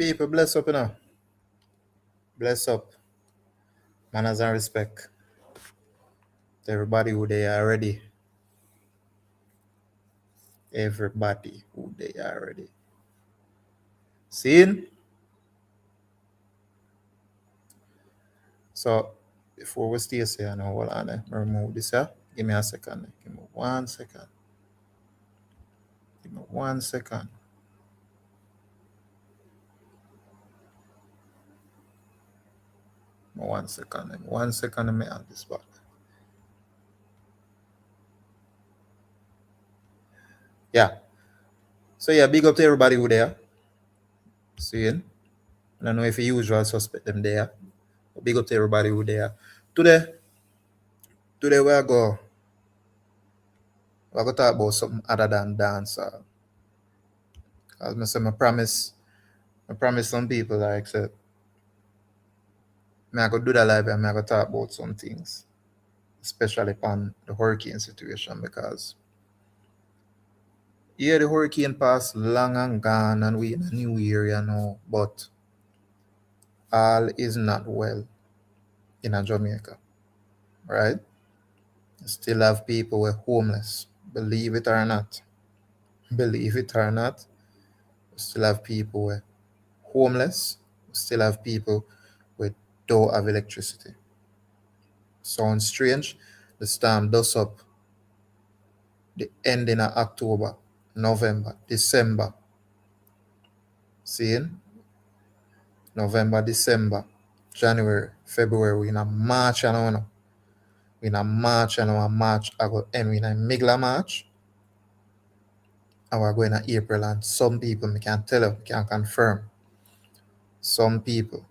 People, bless up, you know. Bless up. Manners and respect to everybody who they are ready. Everybody who they are ready. Seeing? So, before we stay here, now, hold on, remove this here. Give me a second. Give me 1 second. Give me 1 second. Give me 1 second. 1 second, let me add this back. Yeah. So, yeah, big up to everybody who there. Seeing? I don't know if you usual suspect them there. But big up to everybody who there. Today we're going to talk about something other than dance. As I said, I promise some people, like, say, I go do that live and I go talk about some things, especially on the hurricane situation, because yeah, the hurricane passed long and gone and we in a new area now, but all is not well in a Jamaica, right? You still have people who are homeless, believe it or not. Believe it or not, we still have people who are homeless, we still have people who don't have electricity. Sounds strange. The storm does up the ending of October, November, December. Seeing? November, December, January, February, we in a March and on. We in a March and a March I go end we in a middle of March. And we're going to April, and some people, I can tell you, can confirm. Some people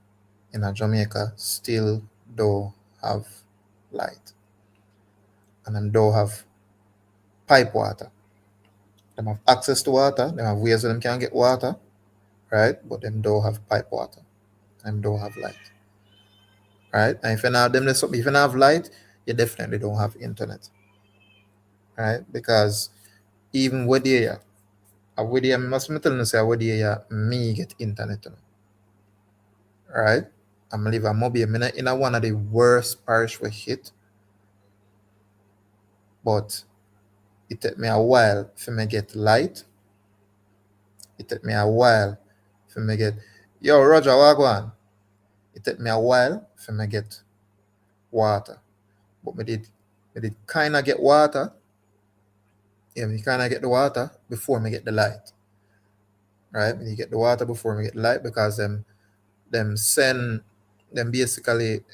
in a Jamaica still don't have light. And them don't have pipe water. Them have access to water, them have ways where them can get water, right? But them don't have pipe water. Them don't have light. Right? And if you not them if you don't have light, you definitely don't have internet. Right? Because even with the I must be telling you say with the me get internet. Right? I'm live a mobile in a one of the worst parish we hit. But it took me a while for me get light. It took me a while for me get Roger Wagwan. It took me a while for me get water. But me did kinda get water. Yeah, me kinda get the water before me get the light. Right? Me get the water before me get the light, because them basically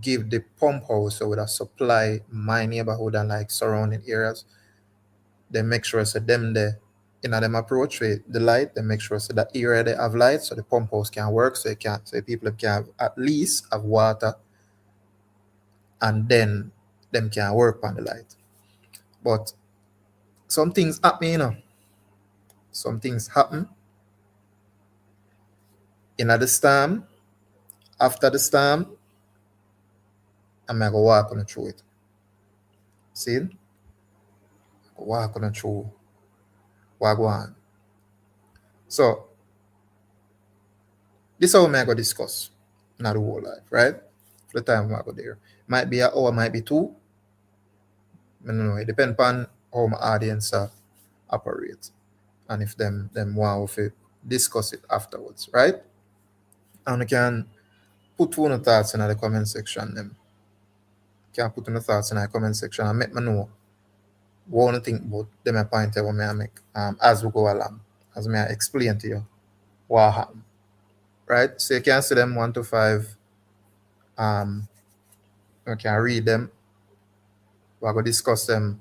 give the pump house so with a supply my neighborhood and like surrounding areas. They make sure so them there in them approach with the light, they make sure so that area they have light so the pump house can work, so people can have, at least have water, and then them can work on the light. But some things happen, Some things happen in the storm. After the storm, I'm gonna go walk on through it. See? Walk on through Wagwan. So this is how I'm gonna discuss not the whole life, right? For the time I go there. Might be an hour, might be two. I don't know. It depends on how my audience operates, and if them want to discuss it afterwards, right? And you can put your thoughts in the comment section. Them can put your thoughts in the comment section and make me know what you think about them point I make as we go along, as I explain to you what happened. Right? So you can see them 1 to 5. You can read them. We're going to discuss them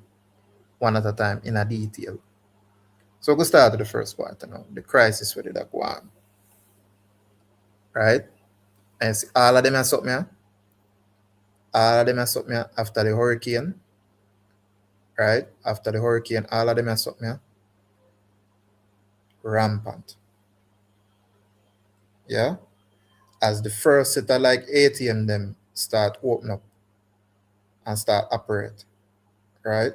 one at a time in a detail. So we'll start with the first part now, the crisis where they go on. Right? And see, all of them are something. All of them are something after the hurricane. Right? After the hurricane, all of them are something rampant. Yeah? As the first set of like ATM them start open up and start operate. Right?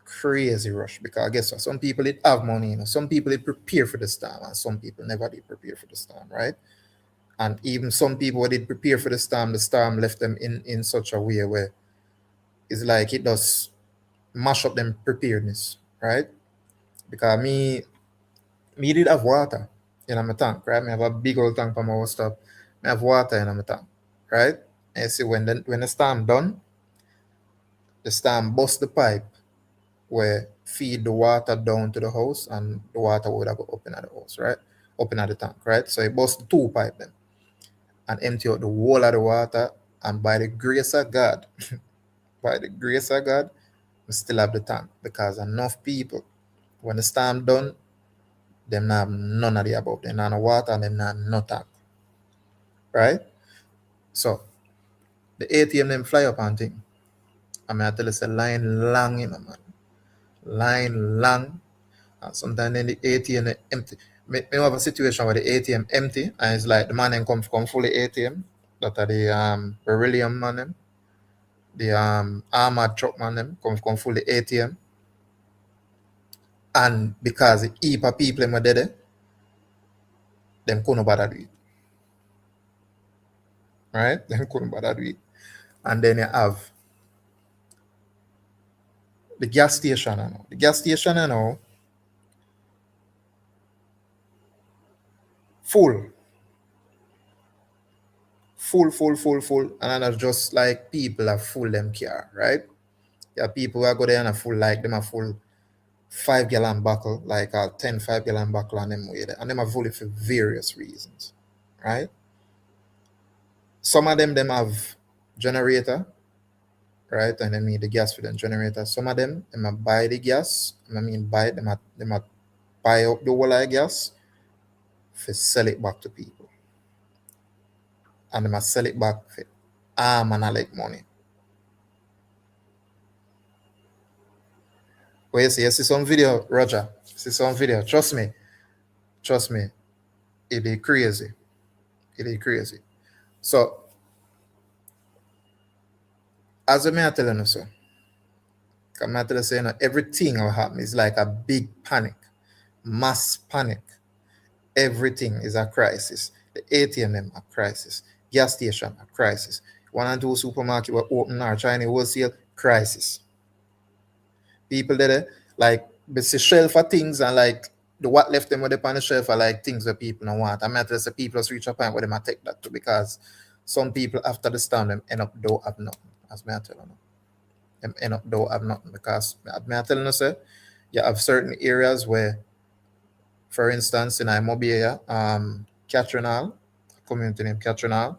crazy rush because I guess what, some people did have money, some people did prepare for the storm, and some people never did prepare for the storm, right? And even some people did prepare for the storm left them in such a way where it's like it does mash up them preparedness, right? Because me did have water in my tank, right? Me have a big old tank for my whole stuff. Me have water in my tank, right? And you see when the storm done, the storm bust the pipe where feed the water down to the house and the water would have go up in the house, right? Up in the tank, right? So it bust the two pipe then and empty out the whole of the water. And by the grace of God, by the grace of God, we still have the tank because enough people, when the storm done, them not have none of the above. They not no water and them not no tank. Right? So the ATM them fly up and thing. I mean I tell you it's a line long, man. Line long. And sometimes then the ATM they empty. Me have a situation where the ATM empty and it's like the man then come fully ATM. That are the beryllium man them. The armored truck man them come fully ATM. And because the heap of people them were there, them couldn't bother do it. Right? Them couldn't bother do it. And then you have the gas station now. The gas station now full. Full. And that's just like people are full them car, right? Yeah, people who are go there and are full like them are full 5 gallon buckle, like a 10 5 gallon buckle on them way there. And them are full for various reasons. Right? Some of them have generator, right? And I mean the gas for them generator. Some of them buy the gas. I mean buy them buy up the whole of gas for sell it back to people. And they must sell it back for arm and like money. But you see some video, Roger. See some video. Trust me. It is crazy. So, as I telling you, so, I'm telling you, saying everything will happen is like a big panic, mass panic. Everything is a crisis. The ATM them a crisis. Gas station a crisis. 1 and 2 supermarket were open or Chinese wholesale crisis. People there like they see shelf for things and like the what left them with the on the shelf are like things that people don't want. I mean, say people just reach a point where they might take that too because some people after the storm them end up don't have nothing. As me I tell you, them end up don't have nothing because me I telling you say you have certain areas where, for instance, in Mobile, Catrinal, community named Catrinal,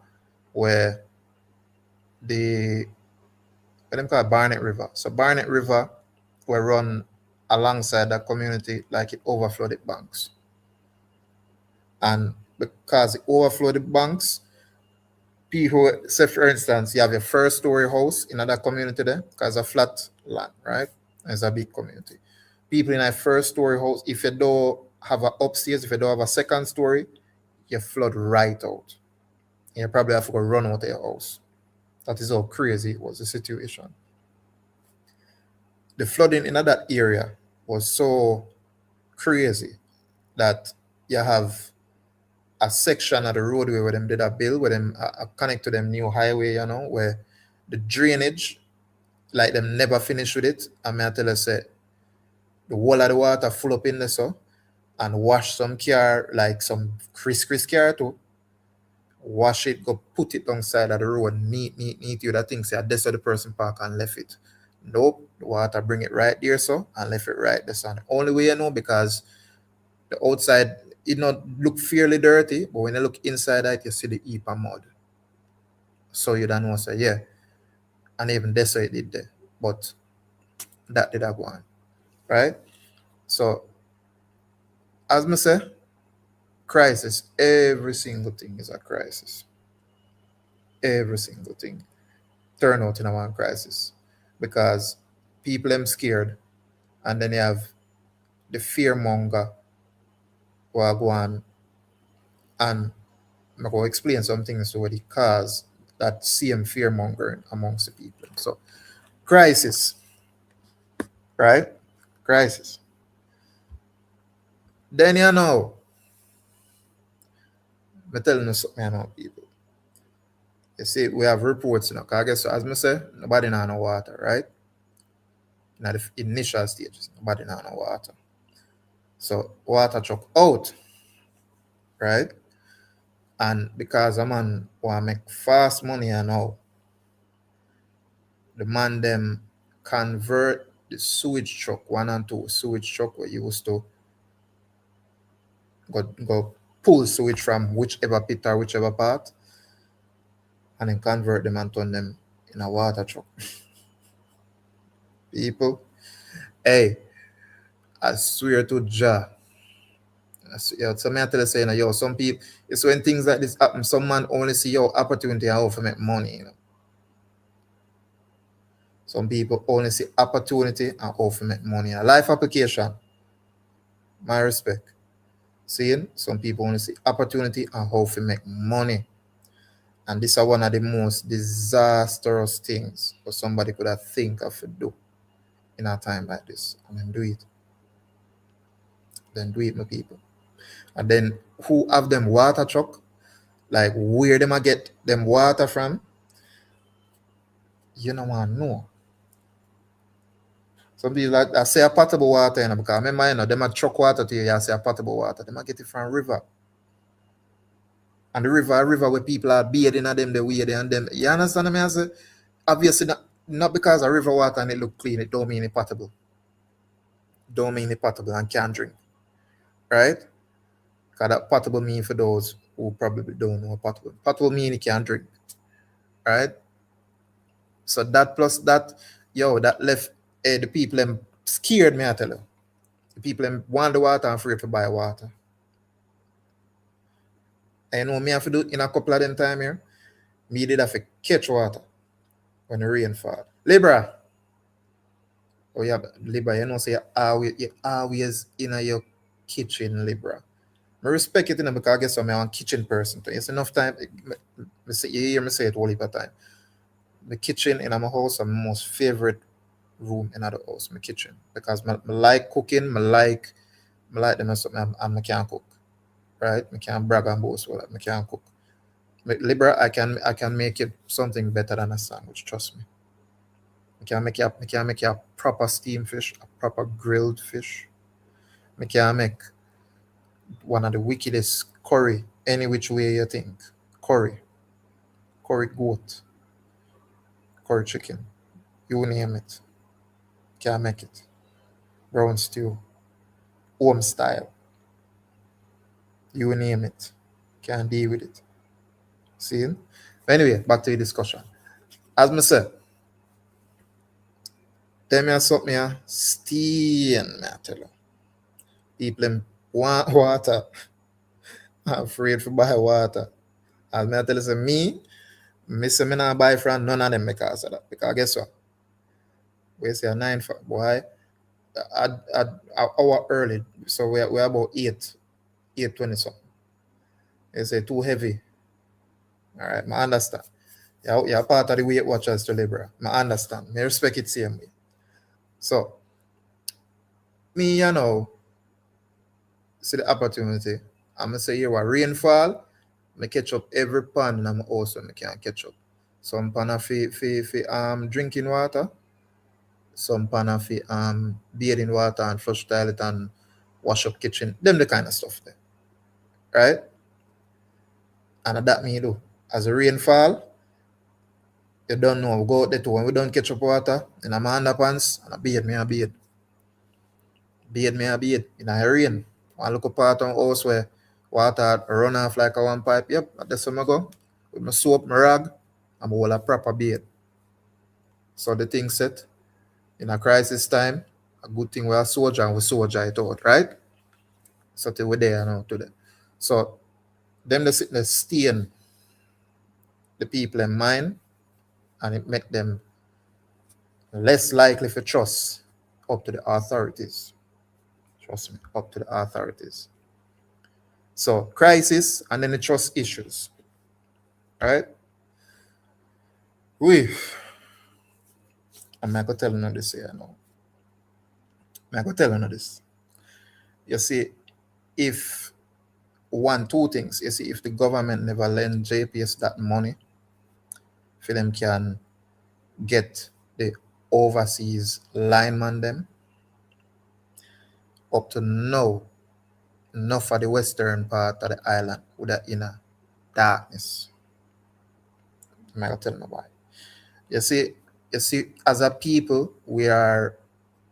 where the what them call Barnet River. So Barnet River were run alongside that community like it overflowed the banks. And because it overflowed the banks, people say for instance, you have your first story house in another community there, because a flat land, right? It's a big community. People in a first story house, if you don't have an upstairs, if you don't have a second story, you flood right out. And you probably have to go run out of your house. That is how crazy was the situation. The flooding in that area was so crazy that you have a section of the roadway where them did a bill, where them connect to them new highway, where the drainage, like them never finish with it. And I tell you, say, the whole of the water full up in there, so, and wash some car, like some Chris car too. Wash it, go put it on side of the road, neat. You that thing say that's where the person park and left it. Nope, the water bring it right there, so, and left it right there. So, the only way because the outside it not look fairly dirty, but when you look inside it, you see the heap of mud. So you don't know, say, yeah. And even that's how it did there. But that did have one. Right? So, as I say, crisis. Every single thing is a crisis. Every single thing turn out in a one crisis. Because people are scared. And then you have the fearmonger who are going and I'm going to explain some things to what it cause that same fear mongering amongst the people. So, crisis, right? Crisis. Then you know, I'm telling you something, you know, people. You see, we have reports, you know, because I guess, as I say, nobody know no water, right? In the initial stages, nobody know no water. So water truck out, right? And because a man want to make fast money and now, the man them convert the sewage truck, 1 and 2 sewage truck where you used to go pull sewage from whichever pit or whichever part, and then convert them and turn them in a water truck. People, hey, I swear to Jah. Yeah, so me I tell you saying, yo, some people, it's when things like this happen, some man only see your opportunity and how to make money, you know. Some people only see opportunity and how to make money. A life application, my respect. Seeing some people only see opportunity and how to make money. And this is one of the most disastrous things for somebody could have think of to do in a time like this. And then do it. Then do it, my people. And then who have them water truck? Like where them I get them water from? You know want to know. Some people like I say a potable water, you know, because I remember, you know, them a truck water to you, I say a potable water. Them a get it from river. And the river where people are bathing at them the way they and them. You understand me? I say, obviously not because of river water and it look clean, it don't mean it potable. Don't mean it potable and can't drink. Right? Because that potable mean for those who probably don't know potable. Potable mean it can't drink. Right? So that plus that, yo, that left the people them scared me, I tell you. The people them want the water and afraid to buy water. And you know me have to do in a couple of them time here. Me did have to catch water when the rain fall. Libra. Oh yeah, Libra, you know, say you always in your kitchen, Libra. I respect it, you know, because I guess I'm a kitchen person. It's enough time. You hear me say it all the time. The kitchen in my house, is my most favorite room in the house, my kitchen. Because I like cooking, I like them something and I can cook. Right? I can't brag and boast, well, I can cook. Libra, I can make it something better than a sandwich, trust me. I can make you a proper steamed fish, a proper grilled fish. I can make one of the wickedest curry, any which way you think. Curry, curry goat, curry chicken, you name it. Can make it. Brown stew, home style, you name it. Can deal with it. See? Anyway, back to the discussion. As I said, tell me something here, stain, me I tell you. People them want water. I'm afraid to buy water. As me I tell you, say, me say me not buy from none of them because of that. Because guess what? We say a 9 for boy, at hour early. So we're about 8:20 something. They say too heavy. All right, I understand. You're part of the Weight Watchers to Libra. I understand. I respect it same way. So, me, you know, see the opportunity. I'm going to say here what rainfall, I catch up every pan in my house when I can catch up. Some pan are for drinking water, some pan are for bathing water and flush toilet and wash up kitchen. Them the kind of stuff there. Right? And that me do. As a rainfall, you don't know. We go out there too. When we don't catch up water, in my underpants, and I bathe me a bathe. Bathe me a bathe in a rain. I look up part of house where water run off like a one pipe. Yep, that's where I go. With my soap, my rag, I'm all a proper bathe. So the thing set in a crisis time, a good thing we are soldier and we soldier it out, right? So till we're there now today. So them they sit there stain the people in mind and it make them less likely to trust up to the authorities. Trust me, up to the authorities. So crisis and then the trust issues. Right? I'm not gonna tell you this here now. I go tell you this. You see, if two things, you see, if the government never lend JPS that money, for them can get the overseas lineman them up to now, enough for the western part of the island with that inner darkness. I'm not gonna tell you why. You see, as a people, we are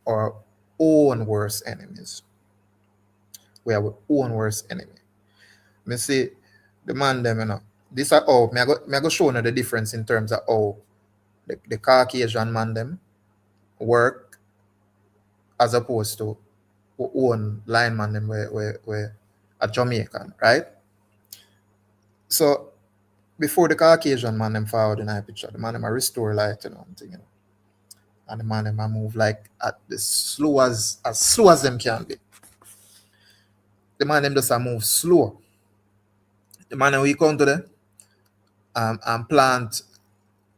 our own worst enemies. We are our own worst enemy. Me see the man them, This are how me I go show you the difference in terms of how the Caucasian man them work as opposed to our own lineman them where a Jamaican, right? So before the Caucasian man them forward in our picture, the man them a restore light, and the man them a move like at the slow as them can be. The man them just a move slow. The man them we come to them and plant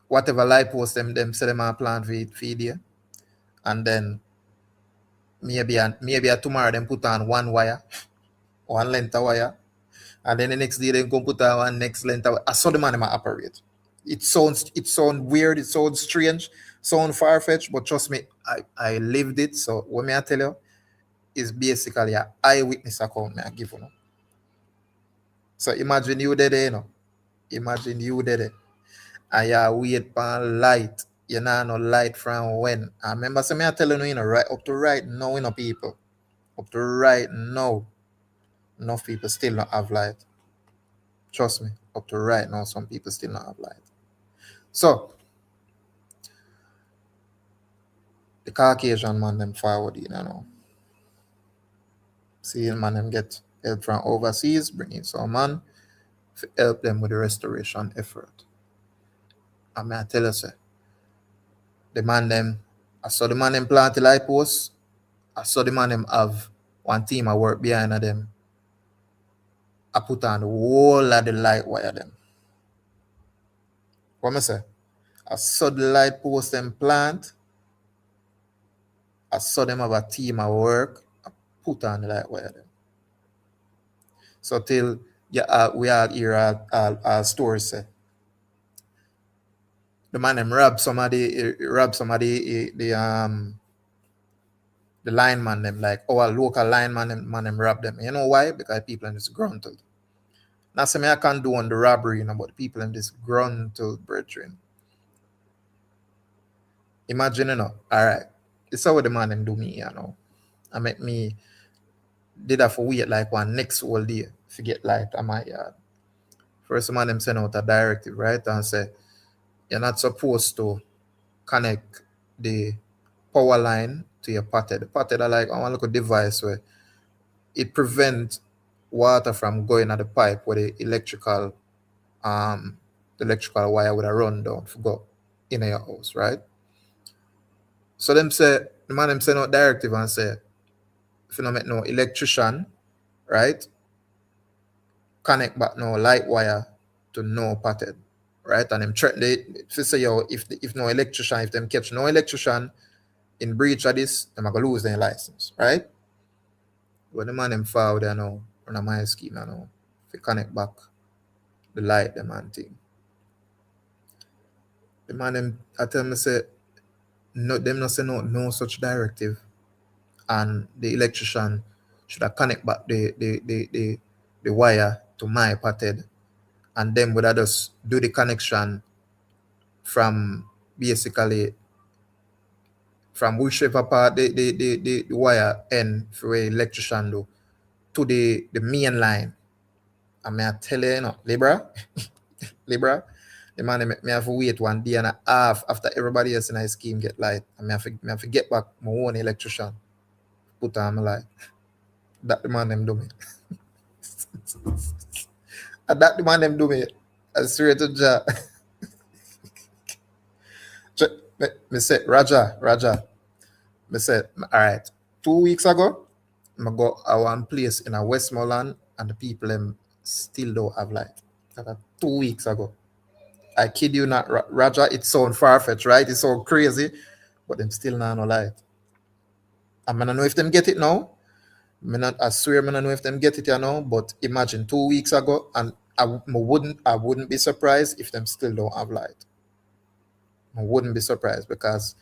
whatever light post them say them a plant feed you, and then maybe a tomorrow them put on one wire, one length of wire, and then the next day they go put on one next length of wire. I saw the man them a operate. It sounds weird, it sounds strange, sound far fetched, but trust me, I lived it. So what may I tell you is basically a eyewitness account me I give you. So imagine you there, Imagine you there. And you wait for light. You know no light from when. I remember some I telling you, right up to right now, people. Up to right now, enough people still not have light. Trust me, up to right now, some people still not have light. So the Caucasian man them forward, See man them get help from overseas, bring in some man to help them with the restoration effort. I mean I tell you, sir, the man them, I saw the man them plant the light post. I saw the man them have one team I work behind of them. I put on the whole of the light wire them. What me say? I saw the light post them plant. I saw them have a team I work. I put on the light wire them. So till we all hear our stories say the man them rob somebody the lineman them, like our local lineman them man them rob them. You know why? Because people in this gruntled. Now say me I can't do on the robbery, but the people in this gruntled brethren. Imagine, all right. It's how the man them do me, I make me did that for wait like one next whole day to get light on my yard. First man them send out a directive, right? And say you're not supposed to connect the power line to your potted. The potted are like one little device where it prevents water from going at the pipe where the electrical wire would have run down to go in your house, right? So them say the man them send out directive and say if you don't make no electrician, right, connect back no light wire to no potted, right? And them threaten if you say if no electrician, if them catch no electrician in breach of this, them are gonna lose their license, right? But the man them forward now on my scheme now, if you connect back the light them and thing. The man them I tell me say no, them not say no such directive, and the electrician should have connect back the wire to my potted, and then would have just do the connection from basically from whichever part the wire end for the electrician do to the main line. I mean I tell you, Libra, Libra, the man me have to wait 1 day and a half after everybody else in the scheme get light. I mean I have to get back my own electrician, put on my light. That the man them do me. And that the man them do me. I swear to Jah. Me say, Raja. Me said, all right, 2 weeks ago, I go a one place in a Westmoreland and the people them still don't have light. That 2 weeks ago. I kid you not, Raja, it sound far-fetched, right? It sound crazy, but them still not no light. I don't know if them get it now. I swear I don't know if them get it now, but imagine 2 weeks ago, and I wouldn't be surprised if them still don't have light. I wouldn't be surprised because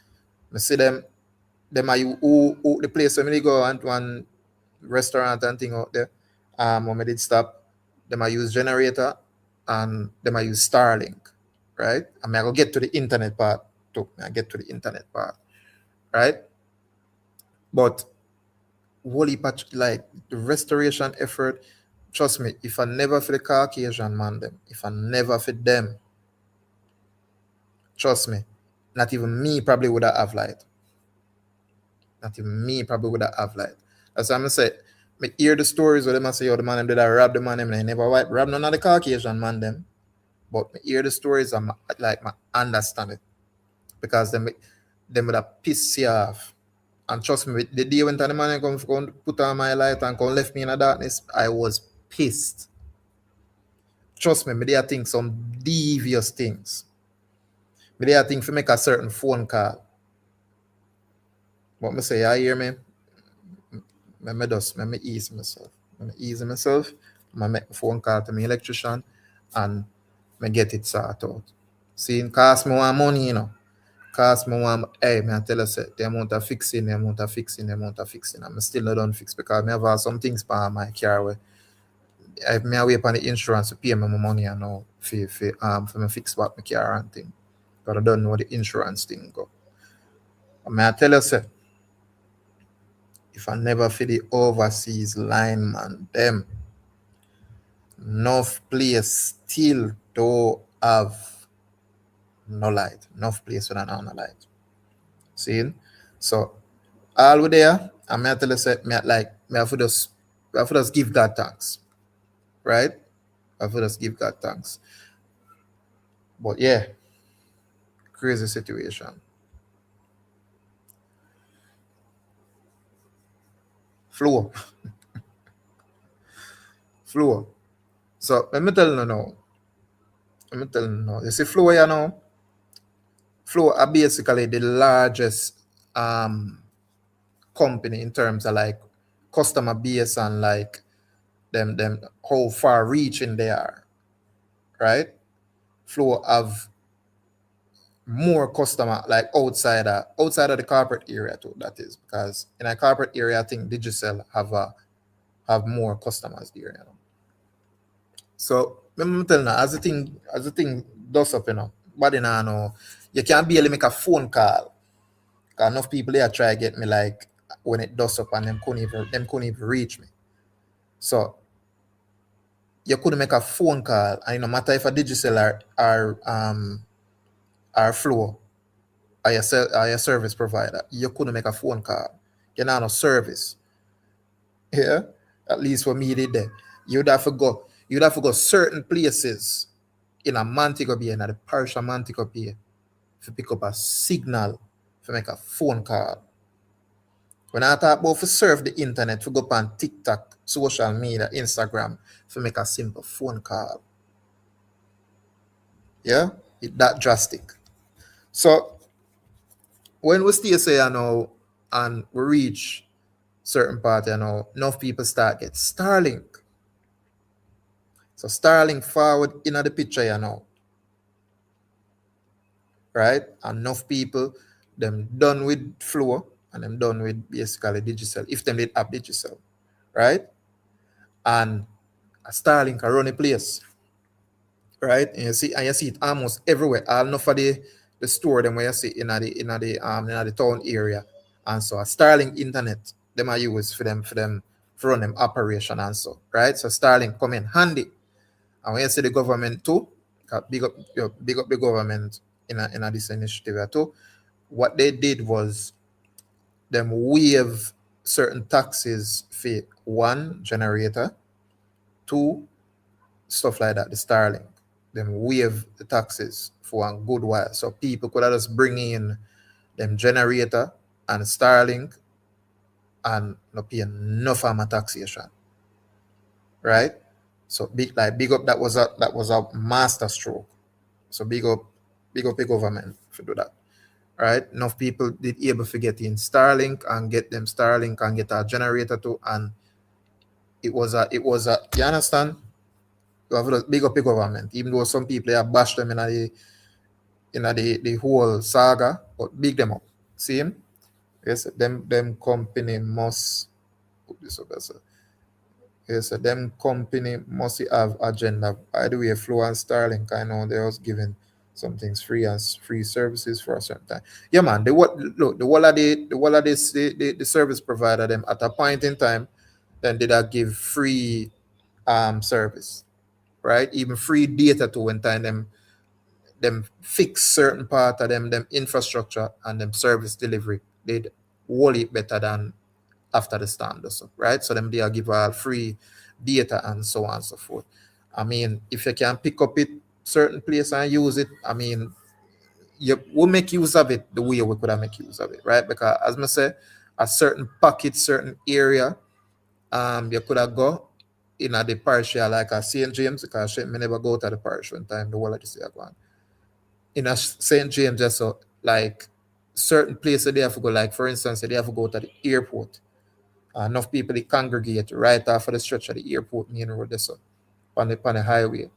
I see them are who the place where me go and one restaurant and thing out there. When I did stop, them I use generator and them I use Starlink, right? I mean I go get to the internet part too. I get to the internet part, right? But wholly patch like the restoration effort, trust me, if I never for the Caucasian man them, if I never for them, trust me, not even me probably would have light. Not even me probably would have light. As I'm say, me hear the stories where them say, oh, the man them did I rob the man them and I never rob none of the Caucasian man them. But me hear the stories and my understand it. Because them would have pissed you off. And trust me, the day when the man come put on my light and come left me in the darkness, I was pissed. Trust me, I think some devious things. I think for make a certain phone call. What me say, you hear me? Me ease myself. Me ease myself. I make a phone call to my electrician and me get it sorted out. See, it cost me one money, Cost me one, hey, me I tell you, say, the amount of fixing, the amount of fixing, the amount of fixing. I'm still not done fix because I have some things for my car where I may wait on the insurance to pay me my money and now for me fix what my car and thing. But I don't know the insurance thing go. I tell you, say, if I never feel the overseas lineman, them enough place still don't have no light. Enough place with no light. See? So all with there, I may tell you say me have to just give God thanks. Right? I have to just give God thanks. But yeah, crazy situation. Flow. Flow. So let me tell you now. Let me tell you now. You see Flow here now? Flow are basically the largest company in terms of like customer base and like them how far reaching they are. Right? Flow have more customer like outside of the corporate area too, that is. Because in a corporate area, I think Digicel have more customers there, So I'm telling you, as the thing does up, but know you can't barely make a phone call. Cause enough people there try to get me like when it does up and them couldn't even reach me. So you couldn't make a phone call, and no matter if a Digicel or Flow or your service provider, you couldn't make a phone call. You're not no service. Yeah, at least for me did there. You'd have to go certain places in a Montego Bay, in the parish of Montego Bay, to pick up a signal to make a phone call. When I talk about to surf the internet, to go up on TikTok, social media, Instagram, to make a simple phone call. Yeah, it's that drastic. So when we stay say and we reach certain part, enough people start get Starlink. So Starlink forward in the picture, right? Enough people, them done with Flow and them done with basically Digicel, if them did have Digicel, right? And a Starlink can run a place, right? And you see it almost everywhere. All enough of the store them where you see in the town area. And so a Starlink internet them are used for run them operation and so, right? So Starlink come in handy. And when you see the government too, big up the government in this initiative too, what they did was them waive certain taxes for one generator, two stuff like that, the Starlink. Them waive the taxes for a good while. So people could just bring in them generator and Starlink and not pay enough of my taxation. Right? So big up that was a master stroke. So big up the government for do that. right? Enough people did able to get in Starlink and get them Starlink and get a generator too, and it was a you understand? You have to big up the government, even though some people have bashed them in the whole saga, but big them up. See him? Yes, them company must put this up as a yes, them company must have agenda. By the way, Flow and Starlink, I know they was giving some things free as free services for a certain time. Yeah, man. Look, the service provider them at a point in time, then did I give free service, right? Even free data to when time them fix certain part of them infrastructure and them service delivery. They'd wall it better than after the storm does so, right? So them they give all free data and so on and so forth. I mean, if you can pick up it certain place and use it, I mean, you will make use of it the way we could have make use of it, right? Because as I say, a certain pocket, certain area, you could have go in a the parish here, like a St. James, because me never go to the parish one time, the whole of this year gone. In a St. James, just so like certain places they have to go, like for instance, they have to go to the airport. Enough people they congregate right off of the stretch of the airport main road there, so on the highway,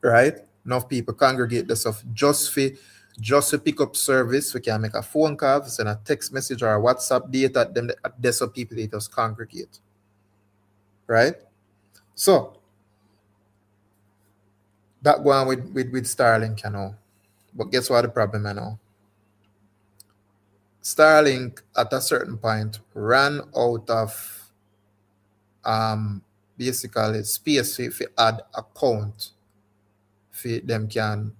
right? Enough people congregate the stuff just to pick up service. We can make a phone call, send a text message or a WhatsApp data. Them there's some people they just congregate, right? So that go on with Starlink, you know. But guess what the problem, you know? Starlink at a certain point ran out of basically space if you add account for them can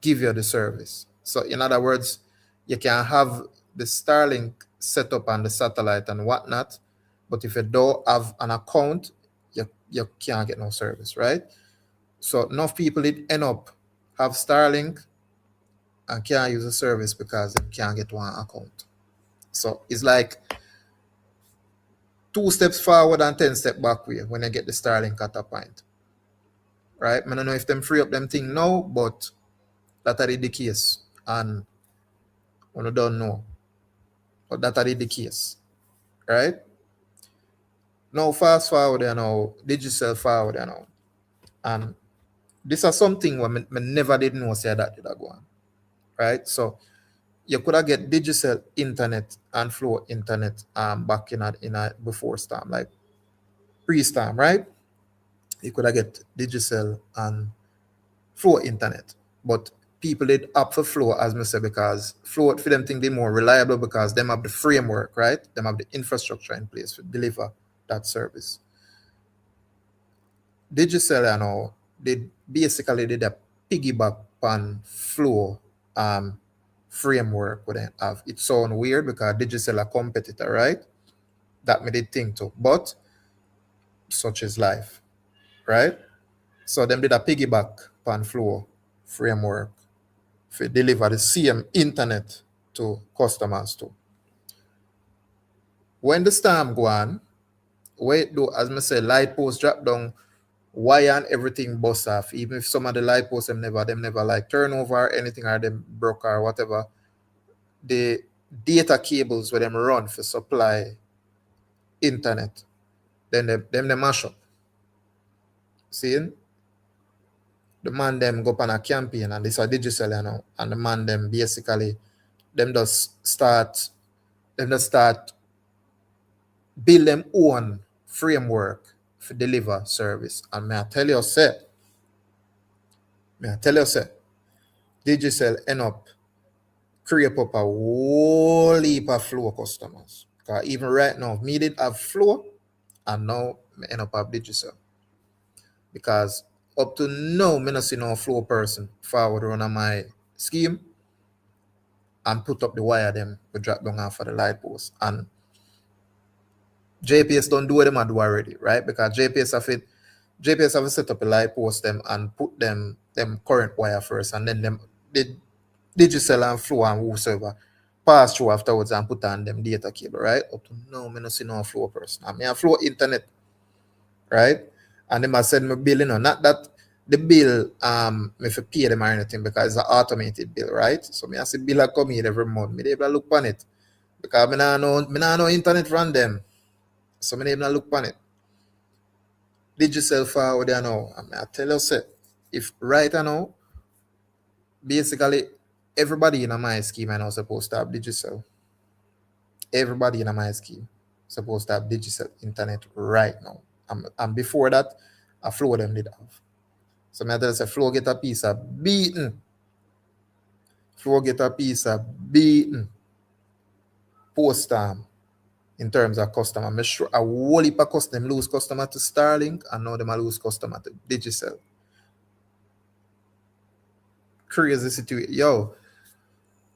give you the service. So in other words, you can have the Starlink set up on the satellite and whatnot, but if you don't have an account, you can't get no service, right? So enough people did end up have Starlink and can't use the service because they can't get one account. So it's like 2 steps forward and 10 steps back way when you get the Starlink at a point. Right? I don't know if them free up them thing now, but that are the case. And when you don't know. But that are the case. Right? Now fast forward you know, Digicel forward you know. And this is something where I never did know say that did go on. Right? So you could have get Digicel internet and Flow internet back in a before storm, like pre-storm, right? You could have get Digicel and Flow internet. But people did opt for Flow, as I say, because Flow for them think they more reliable because them have the framework, right? Them have the infrastructure in place to deliver that service. Digicel, you know, they basically did a piggyback on Flow framework where they have. It sounds weird because Digicel a competitor, right? That made it think too. But such is life, right? So them did a piggyback on Flow framework for deliver the same internet to customers too. When the storm go on, wait do as I say, light post drop down, wire and everything bust off. Even if some of the light posts them never like turnover or anything or them broke or whatever, the data cables where them run for supply internet, then them mash up. See? The man them go on a campaign and this are Digicel, you know, and the man them basically them just start build them own framework for deliver service. And may I tell you say, Digicel end up create up a whole heap of Flow customers. Because even right now, me did have Flow and now me end up have Digicel. Because up to now, me not see no Flow person forward run on my scheme and put up the wire them we drop down off of the light post. And JPS don't do what them do already, right? Because JPS have to set up a light post them and put them current wire first, and then them they Digicel and Flow and whosoever pass through afterwards and put on them data cable, right? Up to now, me not see no Flow person. I mean, a Flow internet, right? And them I said me bill, you know, not that the bill, me fi pay them or anything because it's an automated bill, right? So me I see bill a come in every month. Me dey able to look on it because me nah know internet from them. So me dey able to look on it. Digicel forward there now. I tell you say, if right now, basically everybody in my scheme I now supposed to have Digicel. Everybody in my scheme supposed to have Digicel internet right now. And before that, a flow them did have. So me tell you say flow get a piece of beaten. Flow get a piece of beaten post time in terms of customer. I'm sure a whole heap of customer lose customer to Starlink and now them lose customer to Digicel. Crazy situation. Yo,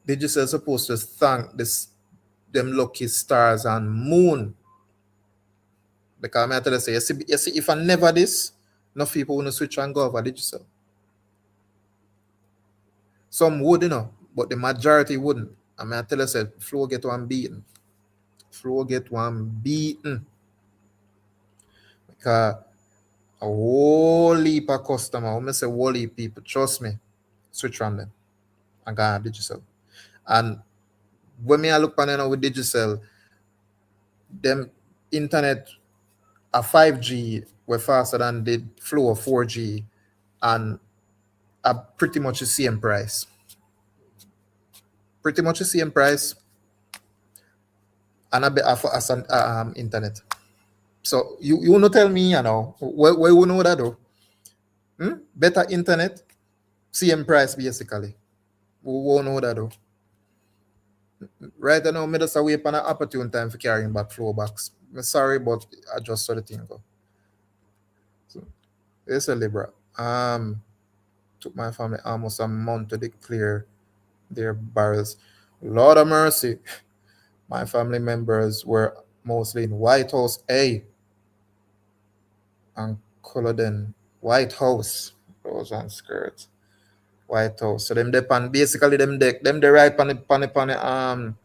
Digicel supposed to thank this them lucky stars and moon. Because I tell you say, you see, if I never this, no people will switch and go over Digicel. Some would, but the majority wouldn't. I tell you say, flow get one beaten. Flow get one beaten. Because a whole heap of customer, when I say whole heap people, trust me, switch on them and go on Digicel. And when I look on with Digicel, them internet a 5G were faster than the flow of 4G and are pretty much the same price. Pretty much the same price and a bit for us internet. So you not tell me, where you know that though? Better internet, same price basically. We won't know that though. Right now, me just wait for an opportune time for carrying back flow box. I'm sorry, but I just saw the thing go. So, it's a Libra. Took my family almost a month to declare their barrels. Lord of mercy. My family members were mostly in White House A and Culloden. White House. Those on skirts. White House. So them depend basically them they right on the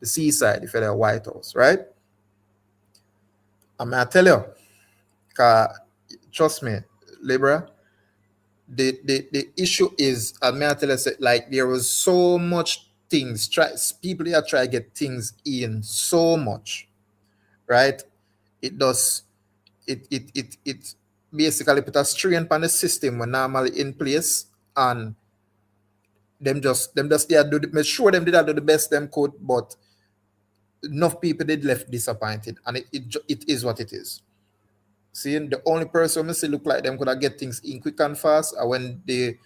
seaside if you're White House, right? I tell you, trust me, Libra, the issue is, I tell you, like there was so much things, people here try to get things in so much, right? It does, it basically put a strain on the system when normally in place, and them just they do make sure them did do the best them could, but enough people did left disappointed, and it is what it is. Seeing the only person who see look like them could have get things in quick and fast are when the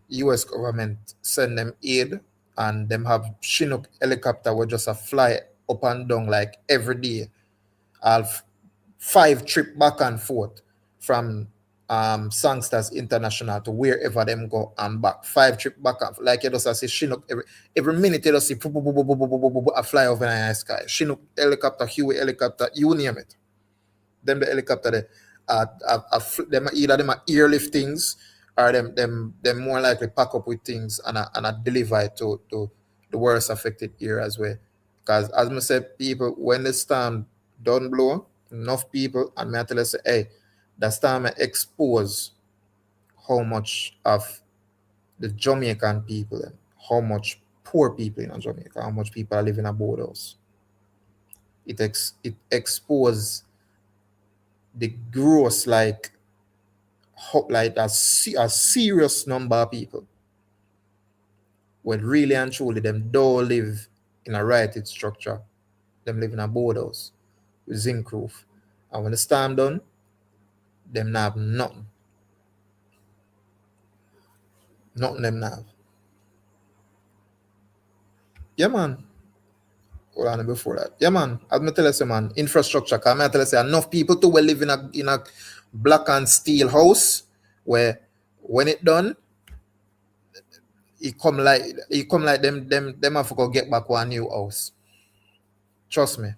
US government send them aid and them have Chinook helicopter will just a fly up and down like every day. I'll 5 trip back and forth from Songsters International to wherever them go and back. 5 trip back and forth. Like you just see Chinook every minute you just see a fly over in the sky. Chinook helicopter, Huey helicopter, you name it. Them the helicopter them either them are airlift things or them more likely pack up with things and deliver it to the worst affected area as well. Because as I said, people when the storm don't blow, enough people and me tell you say, hey, the storm may expose how much of the Jamaican people and how much poor people in Jamaica, how much people are living above us. It exposes the gross like a serious number of people when really and truly them don't live in a righted structure. Them live in a board house with zinc roof. And when the storm done, them not have nothing. Nothing them not have. Yeah, man. Hold on before that. Yeah, man. As me tell you, man, infrastructure. Because I tell you, enough people to will live in a black and steel house where when it done, it come like them have to go get back one new house. Trust me.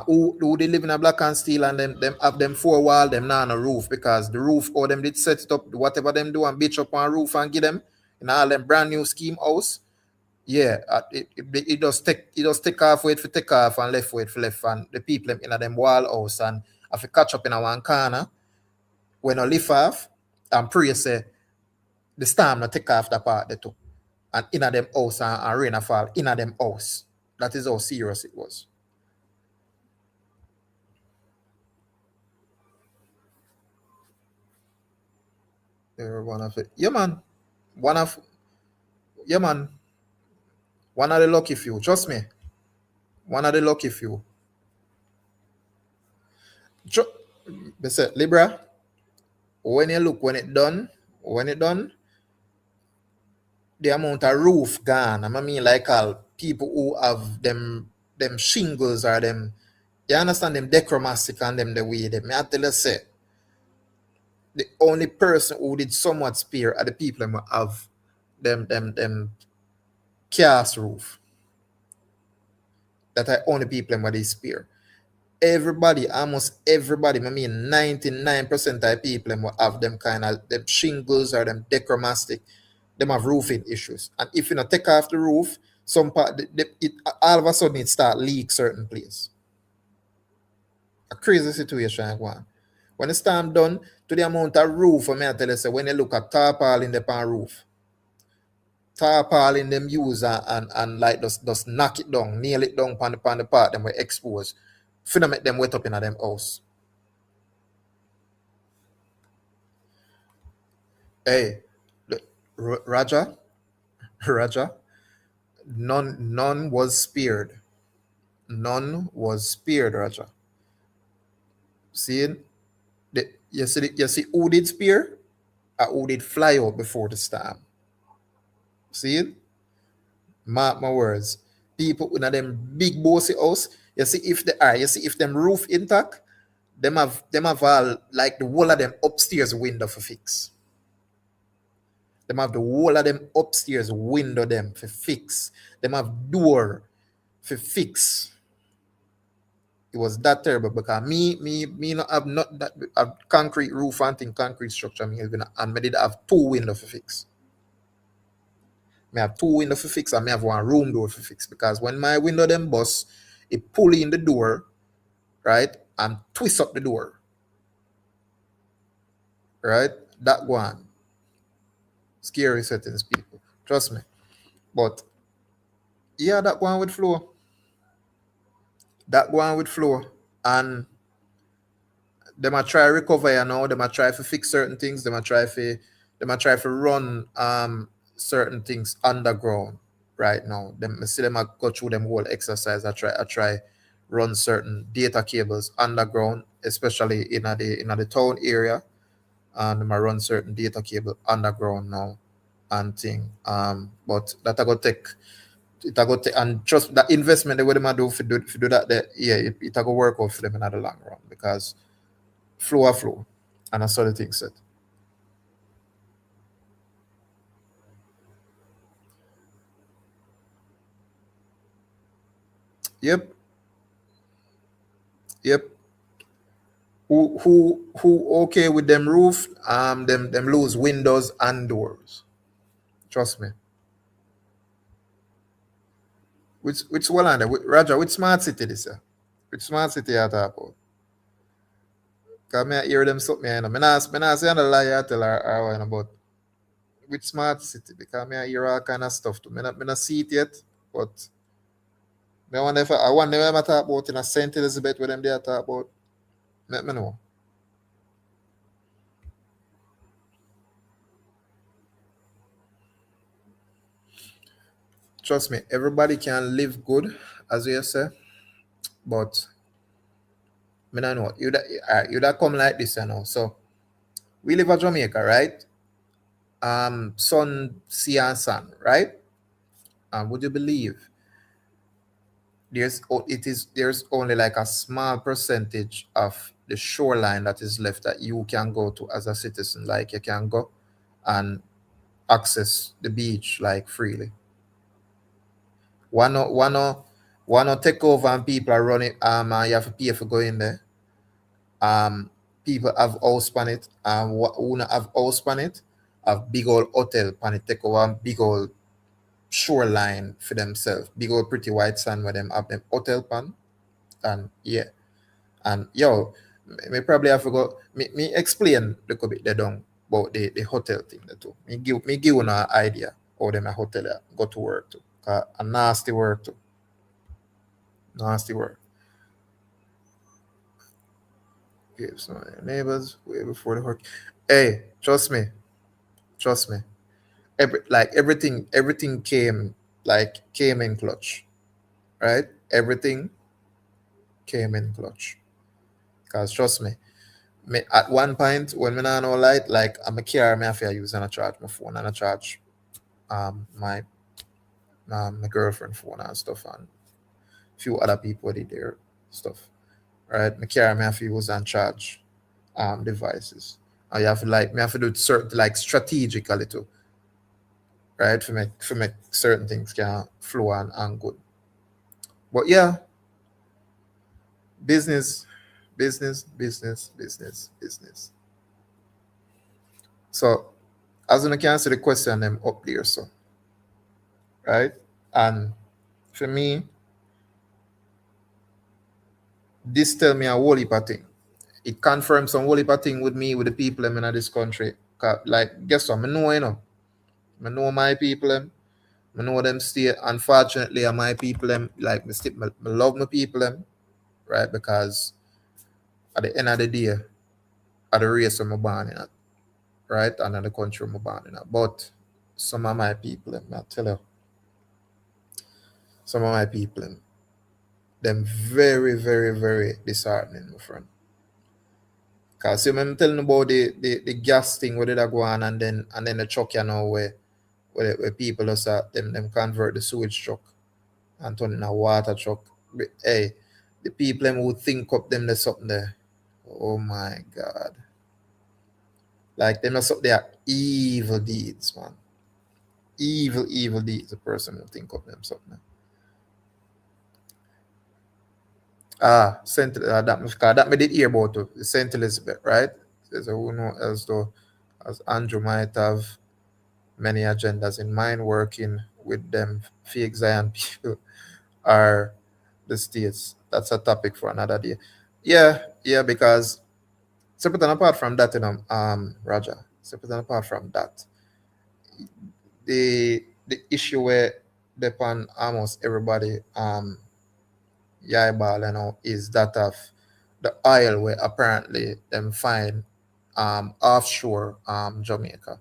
Who they live in a black and steel and them have them 4 wall, them not on a roof because the roof or them did set it up, whatever them do and bitch up on roof and give them in all them brand new scheme house. Yeah, it does take off wait for take off and left wait for left and the people in them wall house and if you catch up in a one corner when I lift off and pray say the storm not take off that part there too. And inna them house and rain a fall inna them house. That is how serious it was. They were one of it. Yeah man. One of yeah man. One of the lucky few. Trust me. One of the lucky few. They said, Libra, when you look when it done, the amount of roof gone. I mean like all people who have them shingles or them you understand them decromastic and them the way them. I tell you say the only person who did somewhat spare are the people who have them cast roof. That are only people who they spare. Everybody, almost everybody, I mean 99% of people who have them kind of them shingles or them decromastic, them have roofing issues. And if you not take off the roof, some part it all of a sudden it start leak certain place. A crazy situation going. When the storm done, to the amount of roof, I tell you, say, when you look at tarpaulin the pan roof, tarpaulin them use and like just knock it down, nail it down pan the part them were exposed. Finna make them wet up in them house. Hey, Raja, Raja, none was spared. None was spared, Raja. See, you see who did spare? Who did fly out before the storm? See it? Mark my words. People in them big bossy house, you see if they are, you see if them roof intact, them have all like the whole of them upstairs window for fix. Them have the whole of them upstairs window them for fix. Them have door for fix. It was that terrible because me not have not that have concrete roof and thing, concrete structure. And me did have two window for fix. Me have two window for fix and me have one room door for fix because when my window them bust, it pull in the door, right, and twist up the door, right. That one scary settings, people. Trust me. But yeah, that one with flow. That one with flow. And they might try recover, you know, they might try to fix certain things, they might try to run certain things underground right now. Them I see them I go through them whole exercise. I try run certain data cables underground, especially in the town area. And I run certain data cable underground now and thing. But that I go take it I go take and trust that investment they what them a do if do that there, yeah, it I go work out for them in the long run because flow and I saw the thing set. Yep, yep. Who okay with them roof? Them lose windows and doors. Trust me. Which one under Roger? Which smart city this year? Which smart city I talk about? Cause me I hear them something. You know. Me not say a lie I tell her about which smart city because me I hear all kind of stuff too. Me not see it yet, but I wonder if I talk about in a Saint Elizabeth where them they talk about. Let me know. Trust me, everybody can live good, as you say, but me not know. You that come like this, you know. So we live in Jamaica, right? Sun, sea, and sun, right? Would you believe there's only like a small percentage of the shoreline that is left that you can go to as a citizen. Like you can go and access the beach like freely. One take over and people are running and you have to pay for going there. People have house on it and who not have house on it have big old hotel on it take over and big old shoreline for themselves. Big old pretty white sand where them have them hotel pan and yeah. And yo, Me probably have to go. Me explain a little bit they don't about the hotel thing there too. Me give you an idea how them a hotel go to work too. A nasty work too. Nasty work. Give some of your neighbors way before the work. Hey, trust me. Everything came in clutch, right? Everything came in clutch. Cause trust me at one point when me not no light, like I'm a car, me have to use and I charge my phone and I charge my my girlfriend phone and stuff and few other people did their stuff. Right? My car, me have to use and charge devices. And you have to me have to do it certain like strategically too, right? For make certain things can flow and good. But yeah, business, business. So as you can see the question them up there, so right? And for me, this tell me a whole heap of thing. It confirms some whole heap of thing with me, with the people them in this country. Like, guess what? I know, I know my people them. I know them stay. Unfortunately, my people them, like, I love my people them, right? Because at the end of the day, at the race I'm born in, right? And at the country I'm born in. But some of my people them, I tell you, some of my people them very, very, very disheartening, my friend. Cause see, I'm telling about the gas thing where did I go on and then the truck, where people just them convert the sewage truck and turn it in a water truck. Hey, the people them who think up them there's something there. Oh my god. Like them just up there evil deeds, man. Evil deeds, the person who think up them something there. That me did hear about too. Saint Elizabeth, right? So who know else though, as Andrew might have many agendas in mind working with them fake Zion people are the states. That's a topic for another day. Yeah, because separate and apart from that, Roger, separate and apart from that, the issue where depend almost everybody yeah ball is that of the oil where apparently them find offshore Jamaica.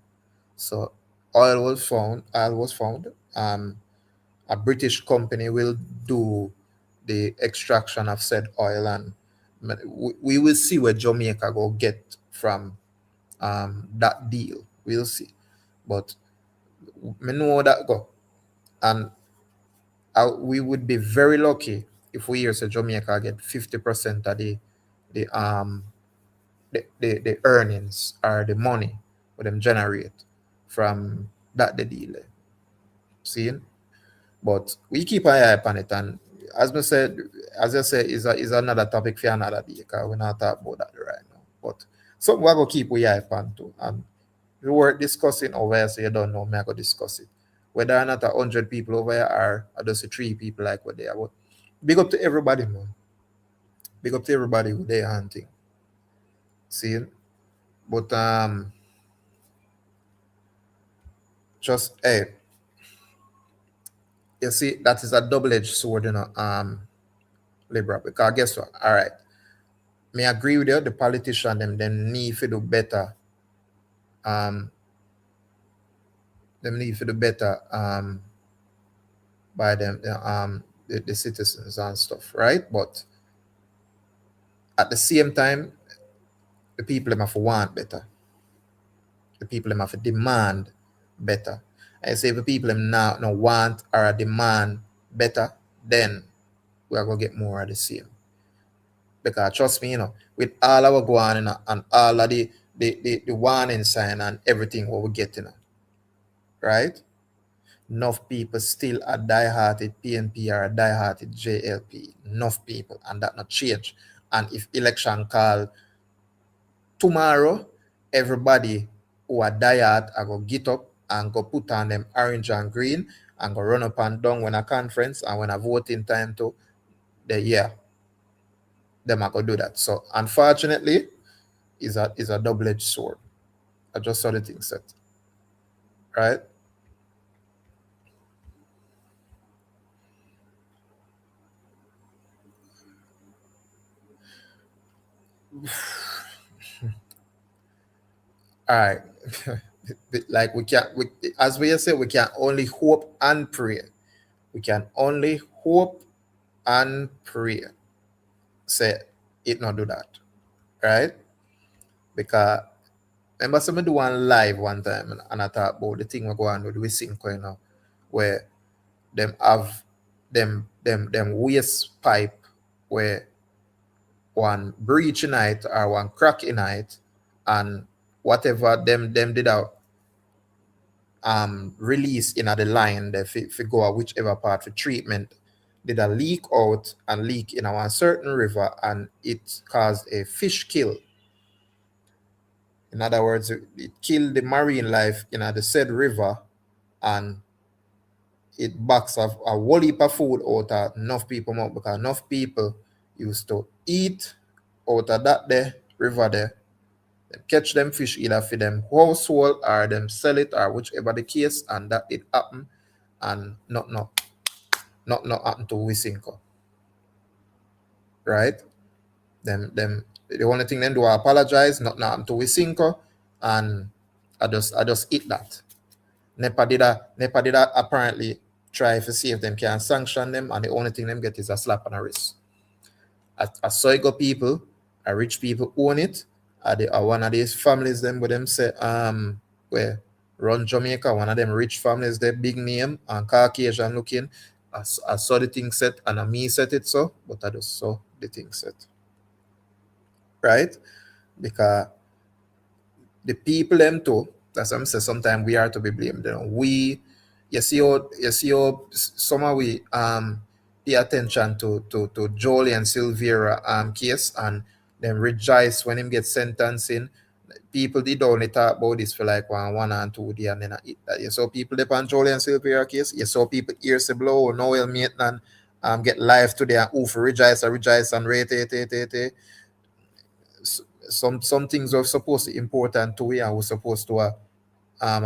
So oil was found. A British company will do the extraction of said oil, and we will see where Jamaica go get from that deal. We'll see, but we know that go, and we would be very lucky if we hear say Jamaica get 50% of the the earnings or the money what them generate from that the deal. Seeing? But we keep an eye upon it, and as I said, is another topic for another day because we're not talking about that right now. But something we're gonna keep we eye upon too. And we were discussing over here, so you don't know me, I go discuss it. Whether or not 100 people over here are just 3 people like what they are. But big up to everybody, man. Big up to everybody who they hunting. See? But just hey, you see, that is a double-edged sword, Libra. Because guess what? All right. Me agree with you. The politician them need to do better. Um, them need to do better. By them the citizens and stuff, right? But at the same time, the people them have to want better. The people them have to demand better. I say if the people them now no want or demand better, then we are gonna get more of the same. Because trust me, with all our go on, and all of the warning sign and everything what we get, right? Enough people still are die-hearted PNP or die-hearted JLP. Enough people, and that not change. And if election call tomorrow, everybody who are die-hard are going to get up and go put on them orange and green and go run up and down when a conference and when a voting time to the year. them are gonna do that. So unfortunately, is a double-edged sword. I just saw the thing set. Right? All right. Like as we say, we can only hope and pray. We can only hope and pray. Say it not do that. Right? Because remember somebody do one live one time and I thought about the thing we go on with we sing you know, where them have them waste pipe where one breach in it or one crack in it and whatever them did out release in the line they go out whichever part for treatment did a leak out and leak in a one certain river and it caused a fish kill. In other words, it killed the marine life in the said river and it backs of a whole heap of food out of enough people mouth because enough people used to eat out of that there river there. Them catch them fish either for them household or them sell it or whichever the case and that it happen and not happen to Wisinko. Right? Them the only thing them do I apologize, not happen to Wisinko and I just eat that. NEPA did apparently try to see if them can sanction them, and the only thing them get is a slap on the wrist. As Soigo people, a rich people own it. One of these families them with them say where run Jamaica, one of them rich families, they big name and Caucasian looking. I saw the thing set and I me set it so, but I just saw the thing set. Right? Because the people them too. That's what I'm saying. Sometimes we are to be blamed. You know, you see how some of we pay attention to Jolie and Silvera case and then rejoice when him get sentenced in. People did only talk about this for like one and 2 days and then you saw people depend on Jolie and Silvera case. You saw people ears to blow, Noel Maitland get live today and oof rejoice and rate. Some things are supposed to be important to we and we're supposed to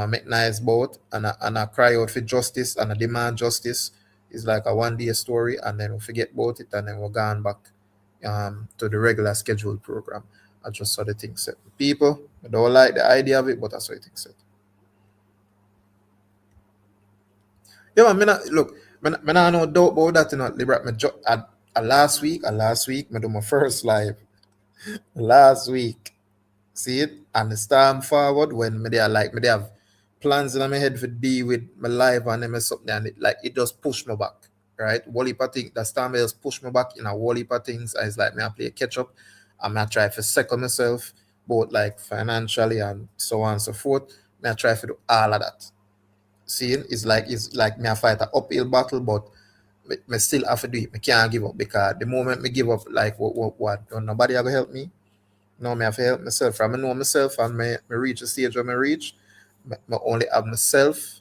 make nice about and I cry out for justice and I demand justice. It's like a 1 day story and then we forget about it and then we're gone back to the regular scheduled program. I just saw the thing set. People don't like the idea of it, but that's what the thing set. Yeah, man, look, I no doubt about that, you know, Libra. Last week, I do my first live. Last week. See it? And the storm forward when me they have plans in my head for deal with my life and then something and it just push me back. Right? Whole heap of things, the storm just push me back in a whole heap of things. And it's like me I play catch up and I try to second myself, both like financially and so on and so forth. Me I try to do all of that. See, it's like me I fight an uphill battle, but me still have to do it. Me can't give up because the moment me give up, like what? Don't nobody ever help me. No, me have to help myself. I know myself and me reach a stage where me reach. Me only have myself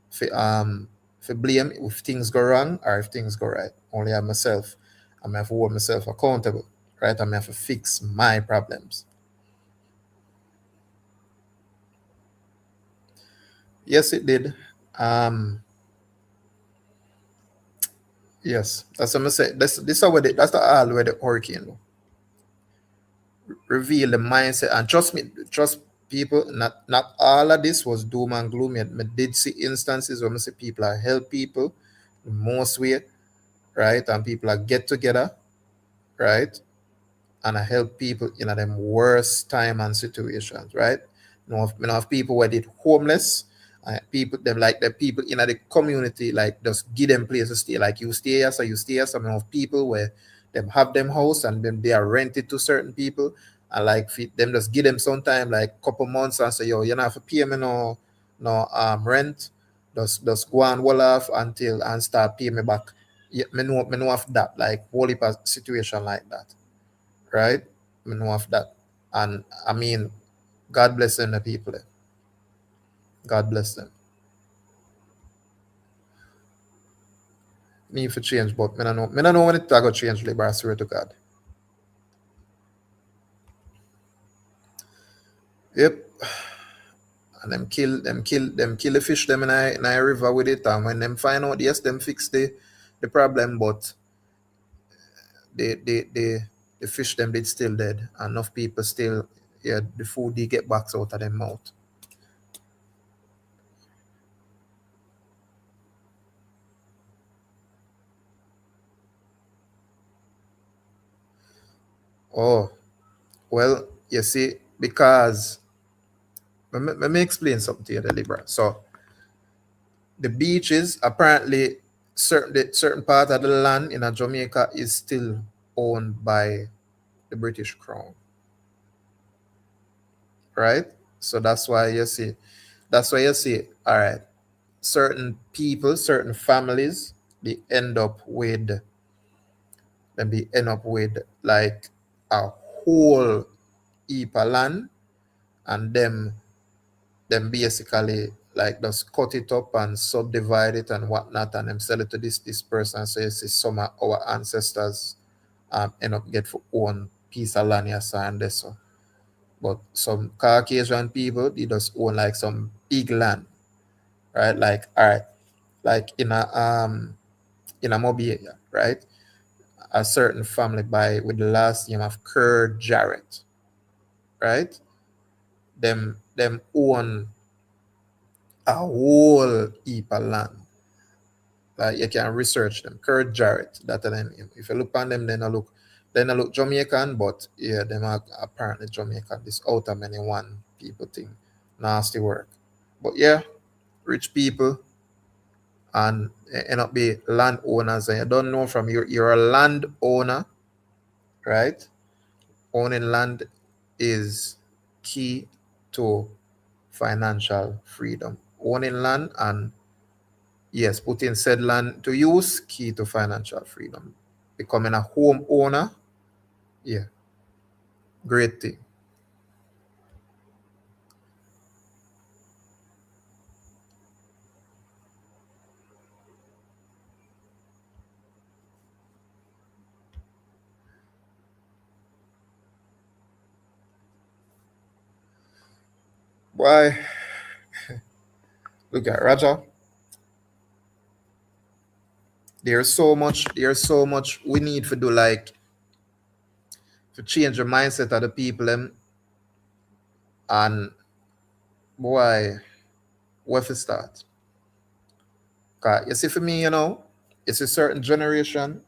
for blame if things go wrong or if things go right. Only have myself. And I have to hold myself accountable. Right? And I have to fix my problems. Yes, it did. Yes. That's what I say. This is where that's the all where the hurricane reveal the mindset and trust people, not all of this was doom and gloom yet. I did see instances where I see people are help people the most way, right? And people are get together, right? And I help people in them worst time and situations, right? You know, have people where they homeless, people them like the people in the community, like just give them place to stay. Like you stay here, so you stay here. Some of people where them have them house and then they are rented to certain people, and like them just give them some time, like couple months, and say, yo, you don't have to pay me no rent. Just go and wall off until and start pay me back. Yeah, me know of that, like whole heap of situation like that, right? Me know of that. And I mean, God bless them, the people. God bless them. Me for change, but me don't know when it going to change, labor, I swear to God. Yep. And them kill the fish them in a river with it. And when them find out, yes, them fix the problem, but the fish them did still dead. Enough people still, yeah, the food they get back out of them mouth. Oh, well, you see, because let me explain something to you, Libra. So the beaches, apparently, certain part of the land in Jamaica is still owned by the British Crown, right? So that's why you see, all right, certain people, certain families, they end up with like a whole heap of land, and them basically like just cut it up and subdivide it and whatnot, and them sell it to this person. So you see some of our ancestors end up get for own piece of land yes and this. So. But some Caucasian people they just own like some big land, right? Like all right, like in a Mobile, right? A certain family by with the last name of Kerr Jarrett, right? Them own a whole heap of land. Like you can research them. Kurt Jarrett, that the name. If you look on them, then I look Jamaican, but yeah, them are apparently Jamaican. This out of many one people thing. Nasty work. But yeah, rich people and end up be landowners, and you don't know from you're a landowner, right? Owning land is key to financial freedom. Owning land and yes, putting said land to use, key to financial freedom. Becoming a homeowner, yeah, great thing. Why? Look at Raja. There's so much we need to do, like to change the mindset of the people them, and boy, where to start? 'Cause you see, for me, it's a certain generation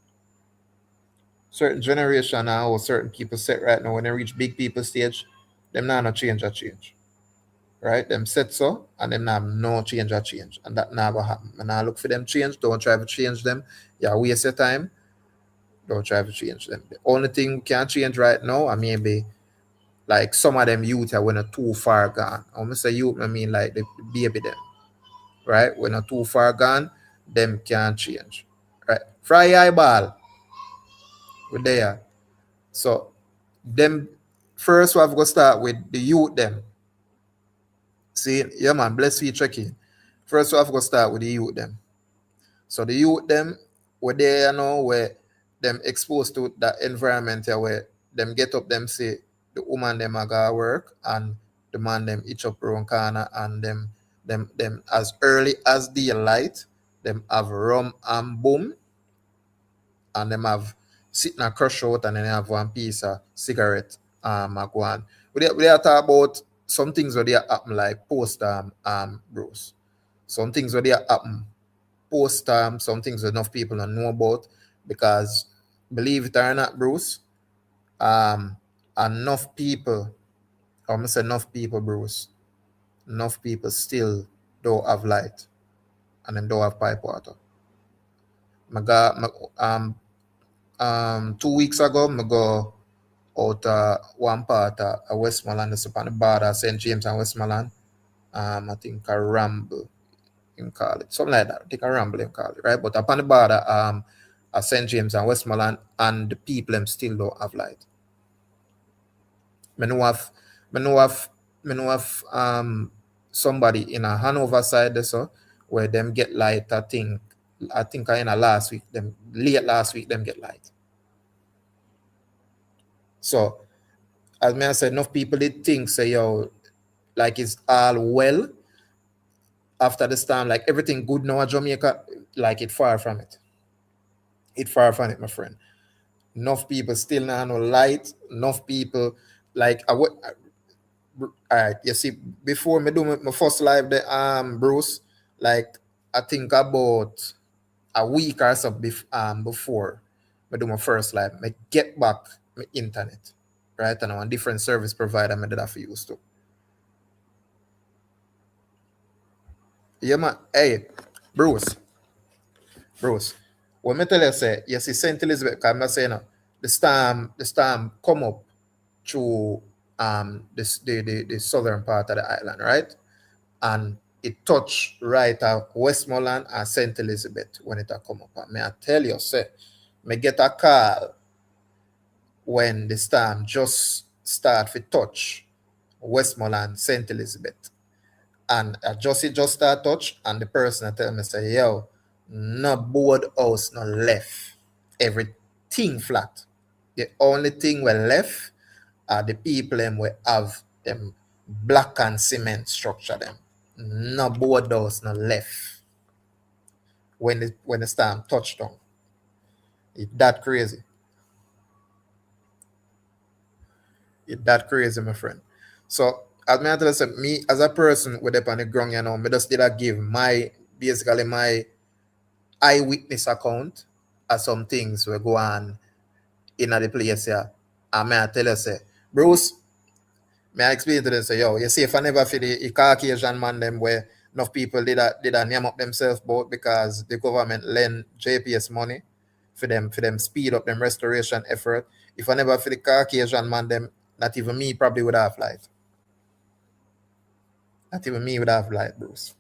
now, or certain people set right now when they reach big people stage, them now not change, right? Them set so, and them now have no change, and that never happen. And I look for them change. Don't try to change them. Yeah, waste your time. Don't try to change them. The only thing we can change right now, I maybe like some of them youth are when are too far gone. I want to say youth, I mean like the baby them, right? When are too far gone, them can't change, right? Fry eyeball, we're there. So them first we have to start with the youth them. See, yeah man, bless you checking. First we have to start with the youth them. So the youth them were there, where them exposed to that environment here where them get up, them say the woman them a go work and the man them each up around corner, and them as early as daylight, them have rum and boom, and them have sitting a crush out, and then they have one piece of cigarette a go on. We are talk about some things where they happen like post bros. Some things where they happen post some things enough people don't know about, because believe it or not, Bruce, um enough people, I must say enough people, Bruce, enough people still don't have light, and them don't have pipe water. I got 2 weeks ago I go out one part of Westmoreland, that's upon the border, St. James and Westmoreland. I think a ramble him call it. Something like that. I think a ramble him call it, right? But upon the border, St. James and Westmoreland, and the people them still don't have light. Me know have me know have somebody in a Hanover side there, so where them get light, I think in a last week, them late last week them get light. So as me I said, enough people did think say yo, like it's all well after the storm, like everything good now at Jamaica, like it far from it. It far from it, my friend. Enough people still not no light. Enough people like I would. All right, you see, before me do my first live, the Bruce, like I think about a week or so before I do my first live, I get back my internet, right? And on different service provider I did that for use to. Yeah, man. Hey, Bruce, Bruce. When me tell you say, you see Saint Elizabeth, because I'm saying the storm come up through the southern part of the island, right? And it touched right at Westmoreland and Saint Elizabeth when it a come up. And may I tell you, say, me get a call when the storm just start to touch Westmoreland, Saint Elizabeth. And it just start touch, and the person tell me, say, yo, no board house, no left. Everything flat. The only thing we left are the people them we have them black and cement structure them. No board house, no left. When the storm touched down. It that crazy. It that crazy, my friend. So as me tell you, me as a person with up on the ground, me just did I give my basically my eyewitness account of some things we go on in the place here. And may I tell you, say, Bruce, may I explain to them, say, yo, you see, if I never feel the Caucasian man them where enough people did name up themselves both because the government lend JPS money for them speed up them restoration effort. If I never feel the Caucasian man them, not even me probably would have life. Not even me would have life, Bruce.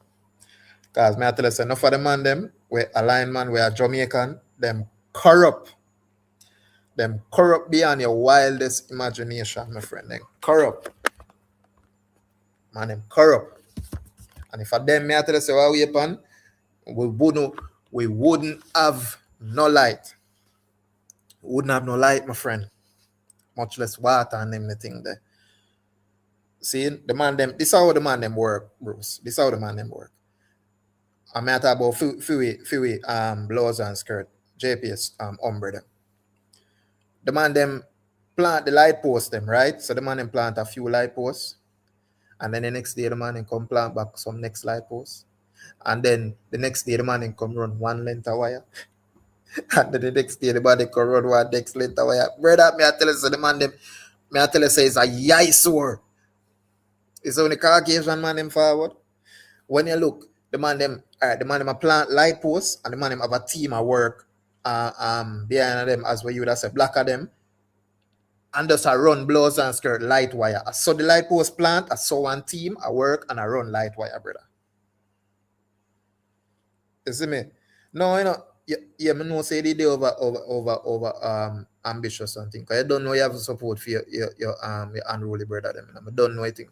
Because may I tell you, say, enough of the man them, we a lineman, we are Jamaican, them corrupt. Them corrupt beyond your wildest imagination, my friend. Them corrupt. Man, them corrupt. And if for them, me I tell you, say, what we upon, we wouldn't have no light. We wouldn't have no light, my friend. Much less water and everything there. See, the man them, this is how the man them work, Bruce. This is how the man them work. I may talk about few blouse and skirt, JPS umbrella. The man them plant the light post them, right? So the man them plant a few light posts. And then the next day the man them come plant back some next light post. And then the next day the man them come run one length of wire. And then the next day the man them come run one next length of wire. Brother, may I tell you, so the man them, may I tell you, say it's a eyesore. It's only Caucasian man them forward. When you look, the man them a plant light posts, and the man them have a team of work behind them, as well you would have said, black of them, and just a run blouse and skirt light wire. So the light post plant, I saw one team, I work and I run light wire, brother. You see me? No, you know, yeah, me know say the day over ambitious something. Because I don't know you have support for your unruly brother them. I don't know anything.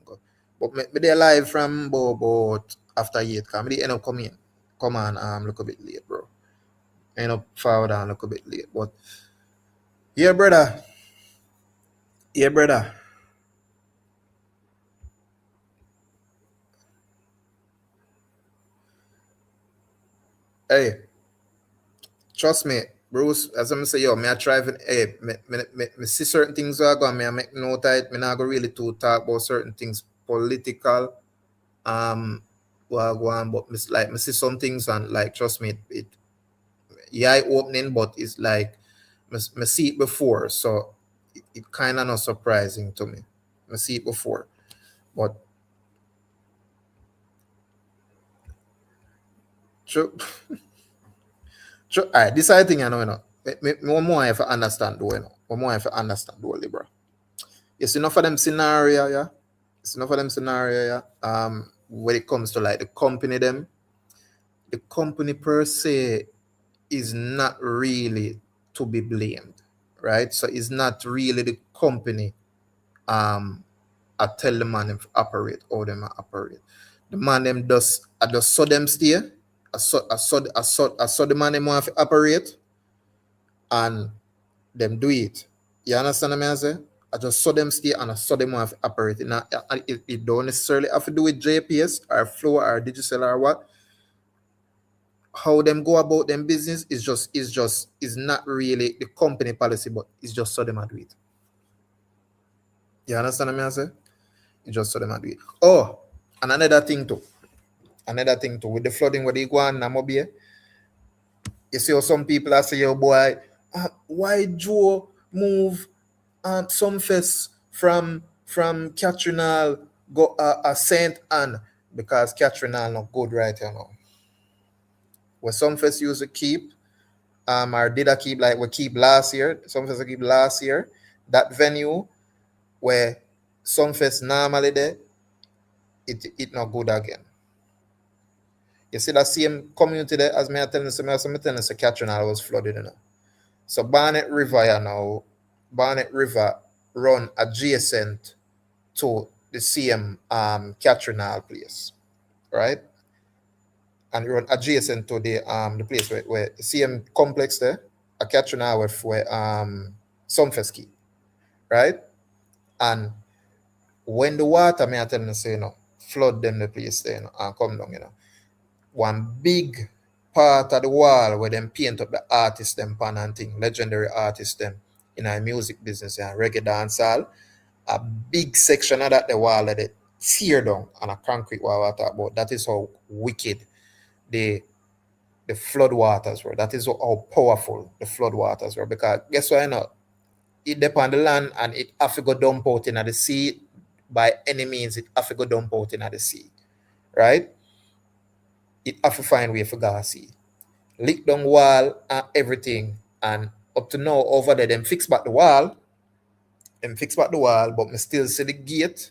But me they alive from about after 8. Because me they end up coming. Come on, look a bit late, bro. End up forward and look a bit late. But yeah, brother. Yeah, brother. Hey, trust me, Bruce, as I'm say, yo, me I try to, hey, me see certain things are going, me I make note of it, me not go really to talk about certain things political, well, go on, but me see some things and like, trust me, it yeah, eye opening, but it's like, me see it before, so it kind of not surprising to me. Me see it before, but true, true, all right, this I think I know, one more I have to understand, though, one more I have to understand, though, bro. It's enough of them scenario, yeah. It's enough of them scenario, yeah. When it comes to like the company per se is not really to be blamed, right? So it's not really the company. I tell the man them to operate how them operate. The man them does I just saw them stay. I saw the man them want to operate, and them do it. You understand what I say? I just saw them stay and I saw them have operate. Now, it don't necessarily have to do with JPS or Flow or Digicel or what. How them go about them business is not really the company policy, but it's just so them do it. You understand what I say? It's just so them do it. Oh, and another thing too. With the flooding where they go on Namibia, you see how some people are saying, "Yo, boy, why Joe move some fest from Catrinal go Saint Anne because Catrinal not good right now. Where some fest used to keep, or did I keep like we keep last year? Some fest I keep last year. That venue where some fest normally there, it not good again. You see that same community there as me I telling you, Catrinal was flooded, you know. So Barnet River, you know, Barnet River run adjacent to the same Catrinal place, right? And run adjacent to the place where the same complex there, a Catrinal where Sunfest keep, right? And when the water, me I tell you, say, you know, flood them the place there, you know, and come down, you know. One big part of the wall where them paint up the artists them pan and thing, legendary artists them in our music business and reggae dancehall. A big section of that the wall that they tear down on a concrete wall I talk about. That is how wicked the the flood waters were. That is how powerful the flood waters were. Because guess what, you know, it depend on the land and it have to go dump out in the sea. By any means, it have to go dump out in the sea. Right? It have to find way for go sea. Lick down wall and everything. And up to now over there, them fix back the wall. But me still see the gate.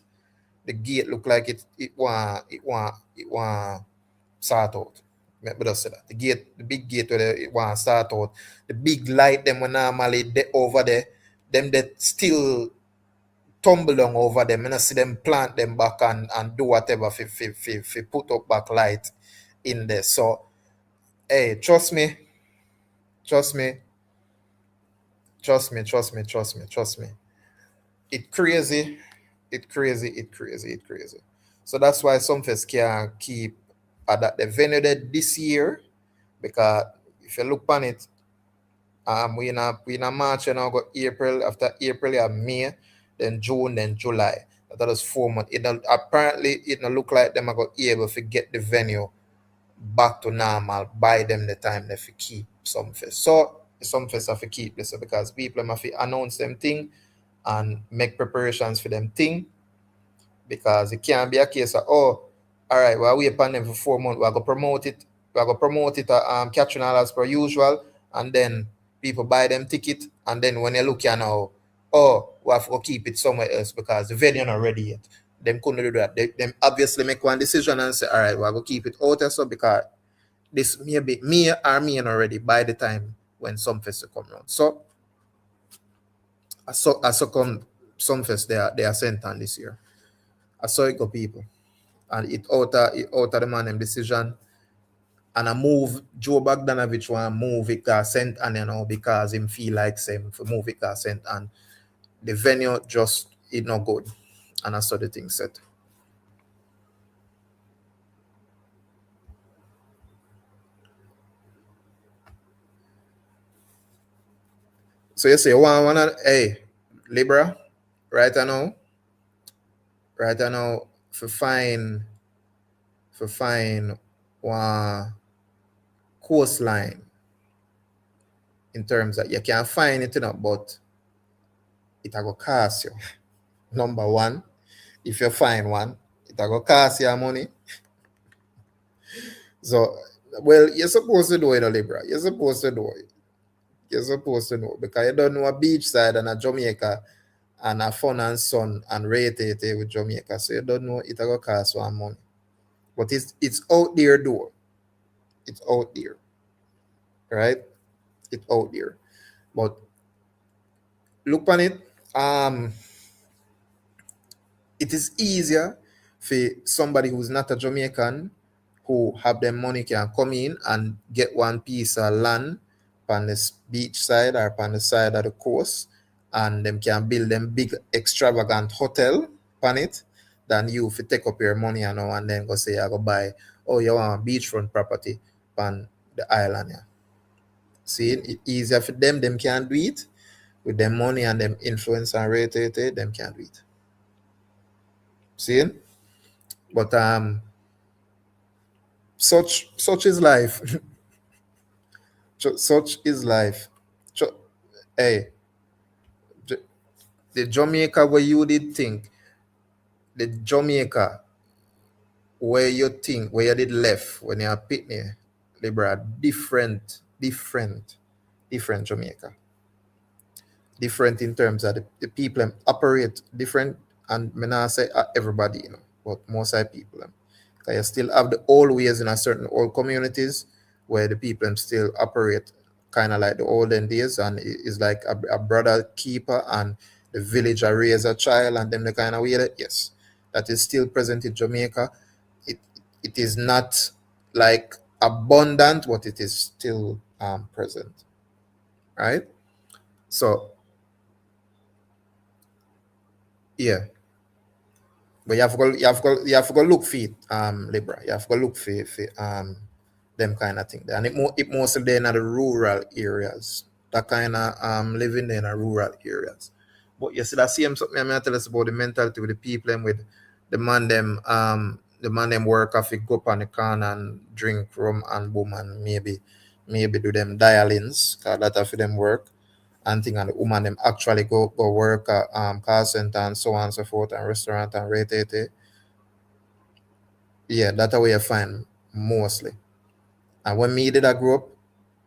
The gate look like it want start out. But just say that. The big gate where it want start out. The big light them when normally they over there, them that still tumble down over them. And I see them plant them back and do whatever for put up back light in there. So hey, trust me. It crazy. So that's why some fest can keep at that the venue there this year, because if you look on it, we in a March and now got April. After April you have May, then June, then July. That is 4 months. Apparently it not look like them are going to be able to get the venue back to normal by them the time they fi keep some fest. So some fest have to keep this because people have to announce them thing and make preparations for them thing, because it can't be a case of, oh, all right, well, we upon them for 4 months, we're gonna promote it catching all as per usual, and then people buy them ticket, and then when you look here now, oh, we have to keep it somewhere else because the venue not ready yet. Them couldn't do that. Them obviously make one decision and say, all right, we're gonna keep it out there so because this may be me or me already by the time when some fest come around. So I saw come some fest they are sent on this year. I saw it go people. And it out of the man them decision. And I move Joe Bogdanovich want move it got sent and you know because him feel like same for move it got sent and the venue just it not good. And I saw the thing set. So you say one hey Libra right now for find one coastline in terms that you can find it, you know, but it a go cost you. Number one, if you find one, it a go cost you money. So, well, you're supposed to do it, Libra. You're supposed to do it. You're supposed to know because you don't know a beach side and a Jamaica and a fun and sun and rate it with Jamaica. So you don't know it a go cost one money. But it's out there though. It's out there. Right? It's out there. But look on it. It is easier for somebody who's not a Jamaican who have their money can come in and get one piece of land on this beach side or on the side of the coast and them can build them big extravagant hotel on it than you if you take up your money and then go say I go buy, oh, you want a beachfront property on the island. Yeah. See, it easier for them can do it with them money and them influence and rate it, them can do it. See? But such is life. Such is life. Hey, J- the Jamaica where you did think, the Jamaica where you think, where you did left when you're picnic, Libra, different Jamaica. Different in terms of the people operate different, and me not say everybody, but most of the people. Because you still have the old ways in a certain old communities where the people still operate kind of like the olden days, and it's like a brother keeper and the villager raise a child, and them the kind of way that, yes, that is still present in Jamaica. It it is not like abundant, but it is still present, right? So yeah. But you have to go look for it, Libra. You have to go look for them kind of thing. And it mostly there in the rural areas. That kind of living there in the rural areas. But you see that same something I tell us about the mentality with the people and with the man them work off it go up on the can and drink rum and boom and maybe do them dialings, cause that for them work and thing, and the woman them actually go work at call center and so on and so forth and restaurant and rate it. Yeah, that's how you find mostly. And when me did I grow up,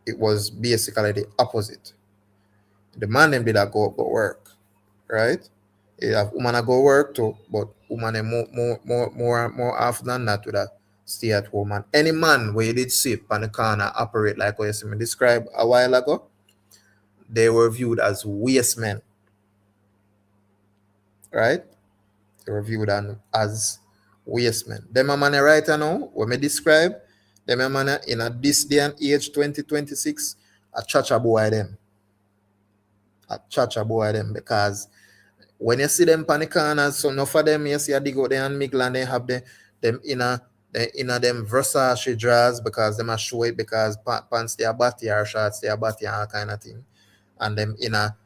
it was basically the opposite. The man them did I go work, right? You have woman I go work too, but woman them more often than not with a stay at home. And any man where you did sit on the corner operate like what you see me describe a while ago, they were viewed as waste men, right? They were viewed as waste men. Them a man right now, when me describe, them a man in a this day and age 2026, a chacha boy them. A chacha boy them because when you see them pan the corners, so enough of them you see a dig out there and mingle and they have them inner them Versace drawers because them a show it because pants they are batty or shorts they are batty and all kind of thing. And them in a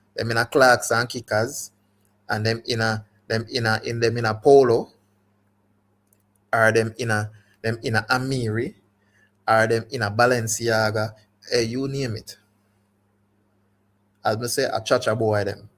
Clarks and kickers and them in a polo or them in a Amiri or them in a Balenciaga, you name it. As me say, a chacha boy them.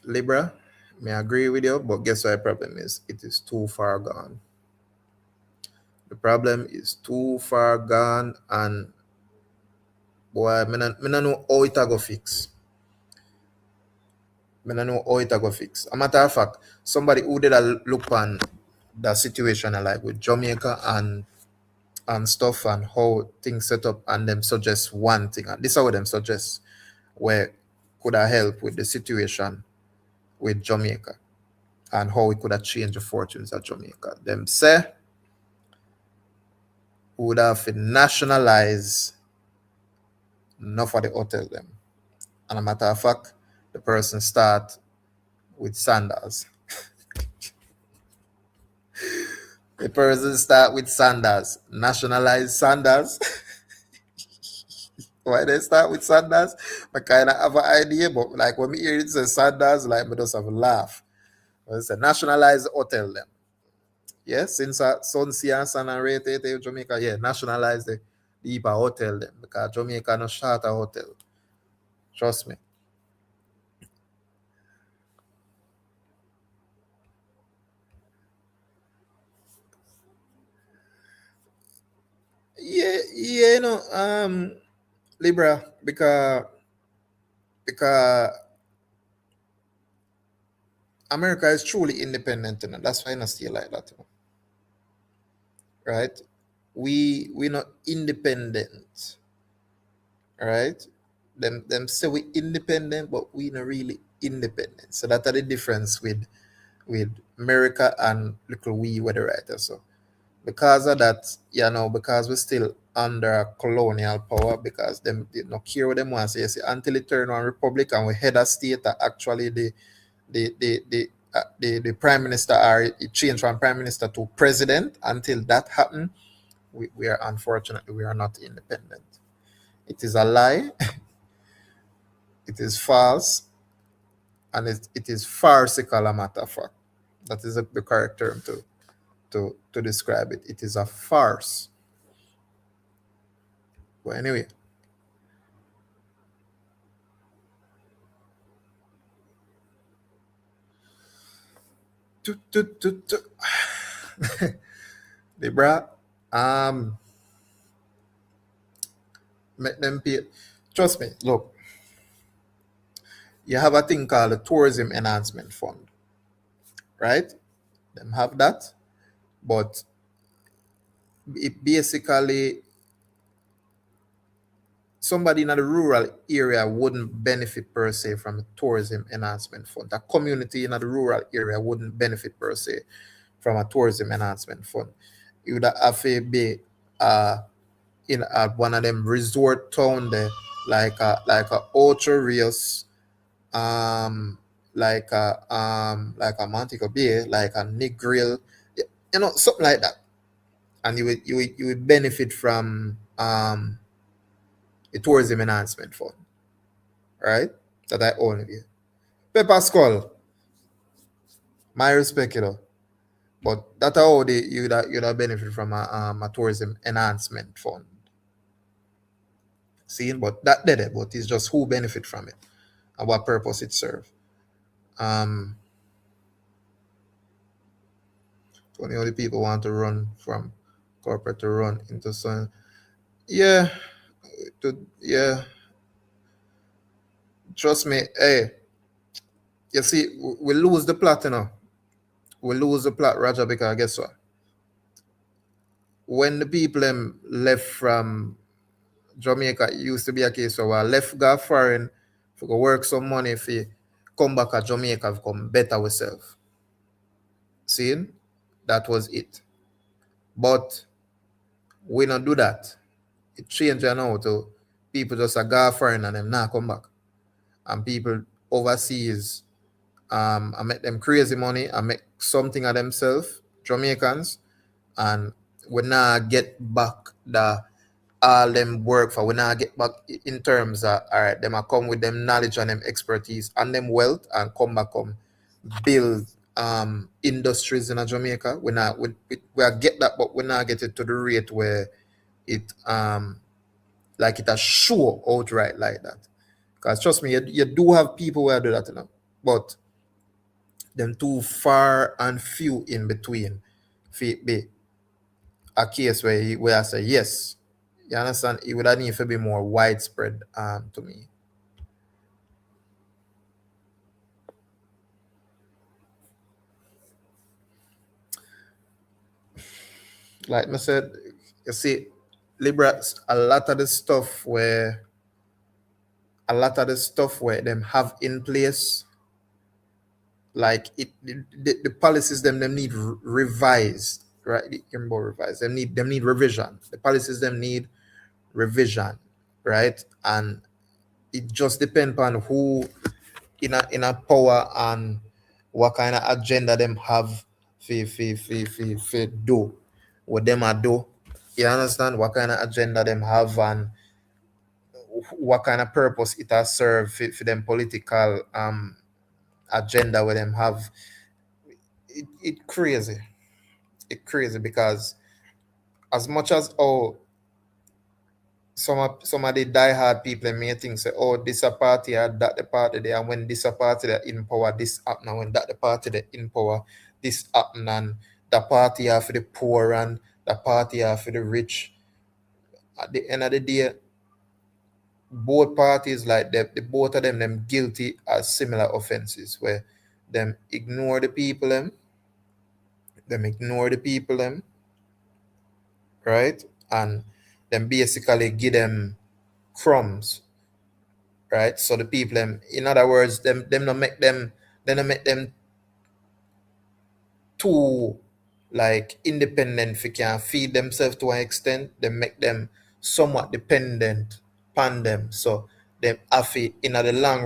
Libra, may I agree with you, but guess what the problem is? It is too far gone. The problem is too far gone, and boy, me no know how it a go fix. Me no know how it a go fix. A matter of fact, somebody who did a look on the situation like with Jamaica and stuff and how things set up, and them suggest one thing, and this is how them suggest where could I help with the situation with Jamaica and how we could have changed the fortunes of Jamaica. Them say we would have to nationalize enough of the hotel them. And a matter of fact, the person start with sandals. The person start with sandals. Nationalize sandals. Why they start with sandals? I kind of have an idea, but like when me hear it say sandals, like me just have a laugh. It's a nationalized hotel them. Yeah, since Sun Sea and San and rate Jamaica, yeah, nationalize the Ipa hotel them because Jamaica no short a hotel. Trust me. Yeah, yeah, Libra, because America is truly independent, that's why I not stay like that, right? We not independent, right? Them say we independent, but we not really independent. So that's the difference with with America and little we weather writer. So because of that, because we're still under a colonial power, because them did not care what them want to say, until it turn on republic and we head a state that actually the prime minister, or it changed from prime minister to president. Until that happen, we are, unfortunately, we are not independent. It is a lie. It is false, and it is farcical, a matter of fact. That is the correct term to describe it. It is a farce. But anyway, Libra, make them pay. Trust me, look, you have a thing called the Tourism Enhancement Fund, right? Them have that, but it basically, somebody in the rural area wouldn't benefit per se from the Tourism Enhancement Fund. The community in the rural area wouldn't benefit per se from a Tourism Enhancement Fund. You would have to be in one of them resort town there, like a Ocho Rios, like a Montego Bay, like a Negril, something like that, and you would benefit from the Tourism Enhancement Fund, right? That I own of you. Pepper Skull, my respect, but that's how you'd benefit from a Tourism Enhancement Fund. See, but that did it, but it's just who benefit from it and what purpose it serves. Only other people want to run from corporate to run into some. Yeah, yeah. Trust me. Hey, you see, we lose the plot, We lose the plot, Roger, because guess what? When the people left from Jamaica, it used to be a case of left go foreign, for go work some money, if you come back at Jamaica, become better ourselves. See, that was it. But we don't do that. It changed now to people just go foreign and them not come back. And people overseas, I make them crazy money, I make something of themselves, Jamaicans, and we not get back the all them work for. We not get back in terms of, all right, them a come with them knowledge and them expertise and them wealth and come back build industries in Jamaica. We are get that, but we not get it to the rate where it like it a show outright like that. Because trust me, you do have people who do that, but them too far and few in between for it be a case where I say yes. You understand? It would need to be more widespread to me. Like I said, you see, Libra, a lot of the stuff where them have in place, like the policies them need revised, right? Revised. Them need revision. The policies them need revision, right? And it just depends on who in a power and what kind of agenda them have for do what them a do. You understand what kind of agenda them have and what kind of purpose it has served for them political agenda where them have. It crazy. It crazy because as much as some of the diehard people may think say, this a party or that the party there, and when this a party that in power, this happen, and when that the party that in power, this happen, and the party are for the poor and the party are for the rich. At the end of the day, both parties, like the both of them guilty as similar offenses where them ignore the people them ignore the people right? And then basically give them crumbs, right? So the people in other words, them don't make them too like independent if can feed themselves to an extent, they make them somewhat dependent upon them. So them have to, in the long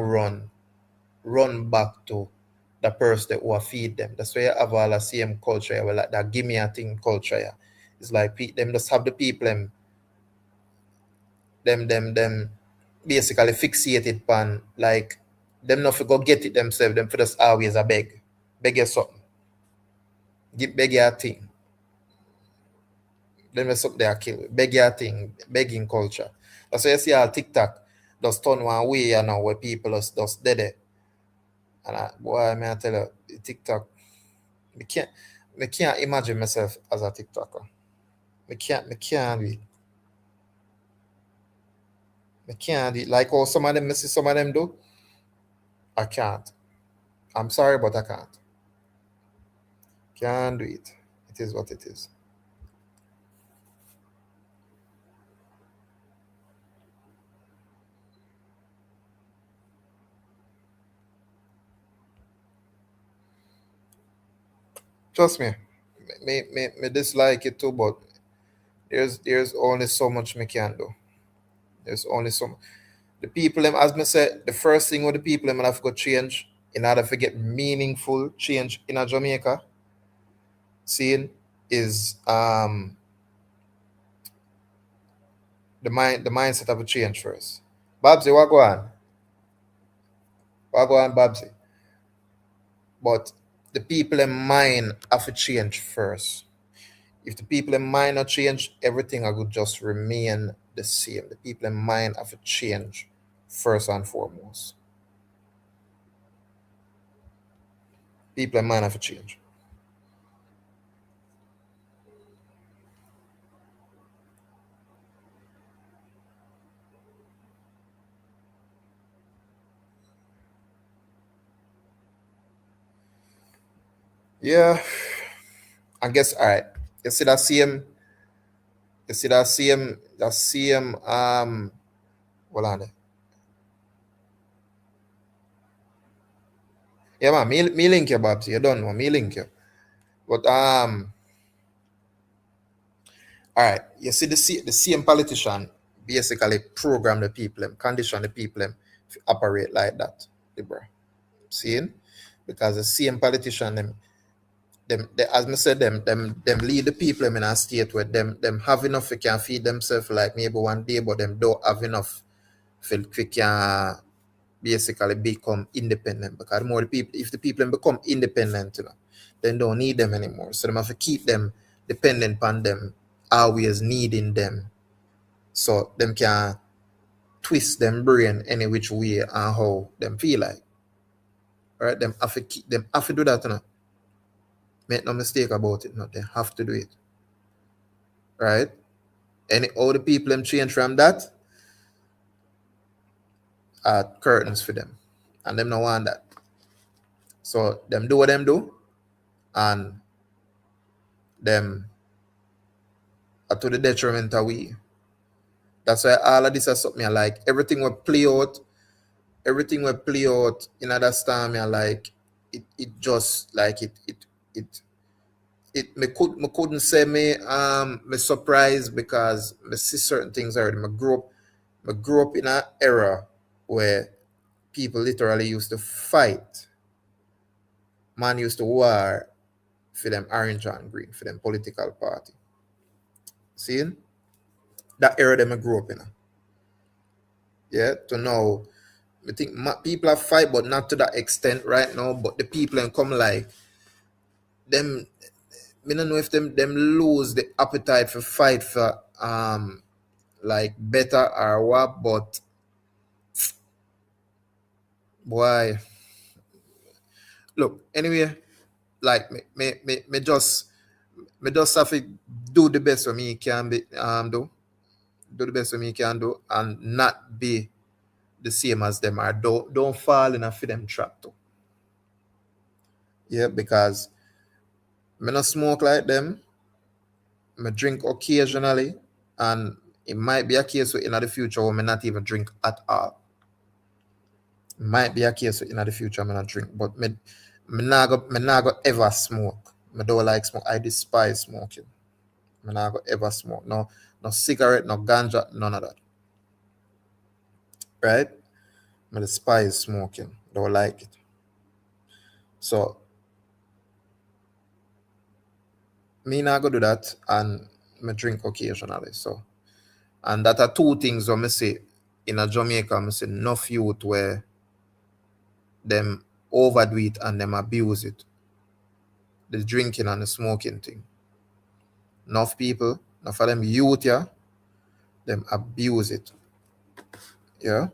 run back to the person that will feed them. That's why you have all the same culture, yeah, like that give me a thing culture. Yeah. It's like them just have the people them basically fixated pan like them not for go get it themselves, them for just always a beg you something. Beg you a thing. Then mess up their kill. Beg your thing, begging culture. That's why you see all TikTok just turn one way, you know, where people just dead it. And boy, may I tell you, TikTok, me can't me can't imagine myself as a TikToker. Me can't do it. Me can't do it. Like how some of them me see some of them do. I can't. I'm sorry, but I can't. Can't do it. It is what it is. Trust me. Me dislike it too, but there's only so much me can do. There's only so much. The people them, as me said, the first thing with the people them have got change in order to get meaningful change in a Jamaica scene is the mindset of a change first. Babsy, what go on? What go on, Babsy? But the people in mind have to change first. If the people in mind not change, everything I would just remain the same. The people in mind have to change first and foremost. People in mind have to change. Yeah, I guess all right. You see that same that same hold on there. Yeah man, me link you, Babs. You don't know me link you. But all right, you see the same politician basically program the people them, condition the people them to operate like that. The bro. Seeing? Because the same politician them as I said them lead the people them in a state where them have enough they can feed themselves like maybe one day, but them don't have enough for we can basically become independent. Because the more the people, if the people become independent, you know, then don't need them anymore. So they have to keep them dependent upon them, always needing them. So them can twist them brain any which way and how them feel like. Right? Them have to keep them have to do that, you know. Make no mistake about it, no. They have to do it. Right? Any all the people them change from that are curtains for them. And them no want that. So them do what them do and them to the detriment of we. That's why all of this is something I like. Everything will play out in other storm I like it just like it me couldn't say me surprised because me see certain things already. Me grew up in an era where people literally used to fight. Man used to war for them orange and green, for them political party. See? That era them I grew up in. Yeah, to know I think people are fight, but not to that extent right now. But the people and come like them. I don't know if them lose the appetite for fight for like better or what. But boy, look anyway. Like me just have to do the best for me can be do the best for me can do and not be the same as them or don't fall in a for them trap too. Yeah, because me not smoke like them. I drink occasionally, and it might be a case where in the future where I not even drink at all. It might be a case where in the future I not drink, but me not go ever smoke. I don't like smoke. I despise smoking. I not gonna ever smoke. No, no cigarette, no ganja, none of that. Right? I despise smoking. Don't like it. So me not go do that, and I drink occasionally. So, and that are two things when I say in a Jamaica, I say enough youth where them overdo it and them abuse it. The drinking and the smoking thing. Enough people, enough of them youth, yeah, them abuse it. Yeah.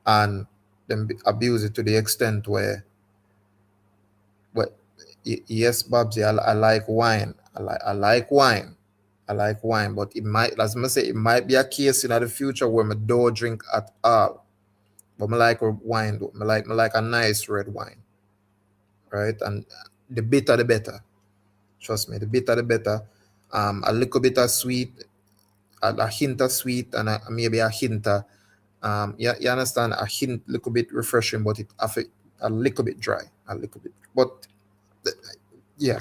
And them abuse it to the extent where yes, Babsy, I like wine. I like wine. I like wine, but it might, as I say, it might be a case in the future where I don't drink at all. But I like wine though. I like a nice red wine, right? And the bitter the better. Trust me, the bitter the better. A little bit of sweet, a hint of sweet, and maybe a hint of yeah, you understand, a hint, little bit refreshing, but it affect a little bit dry, a little bit. But yeah,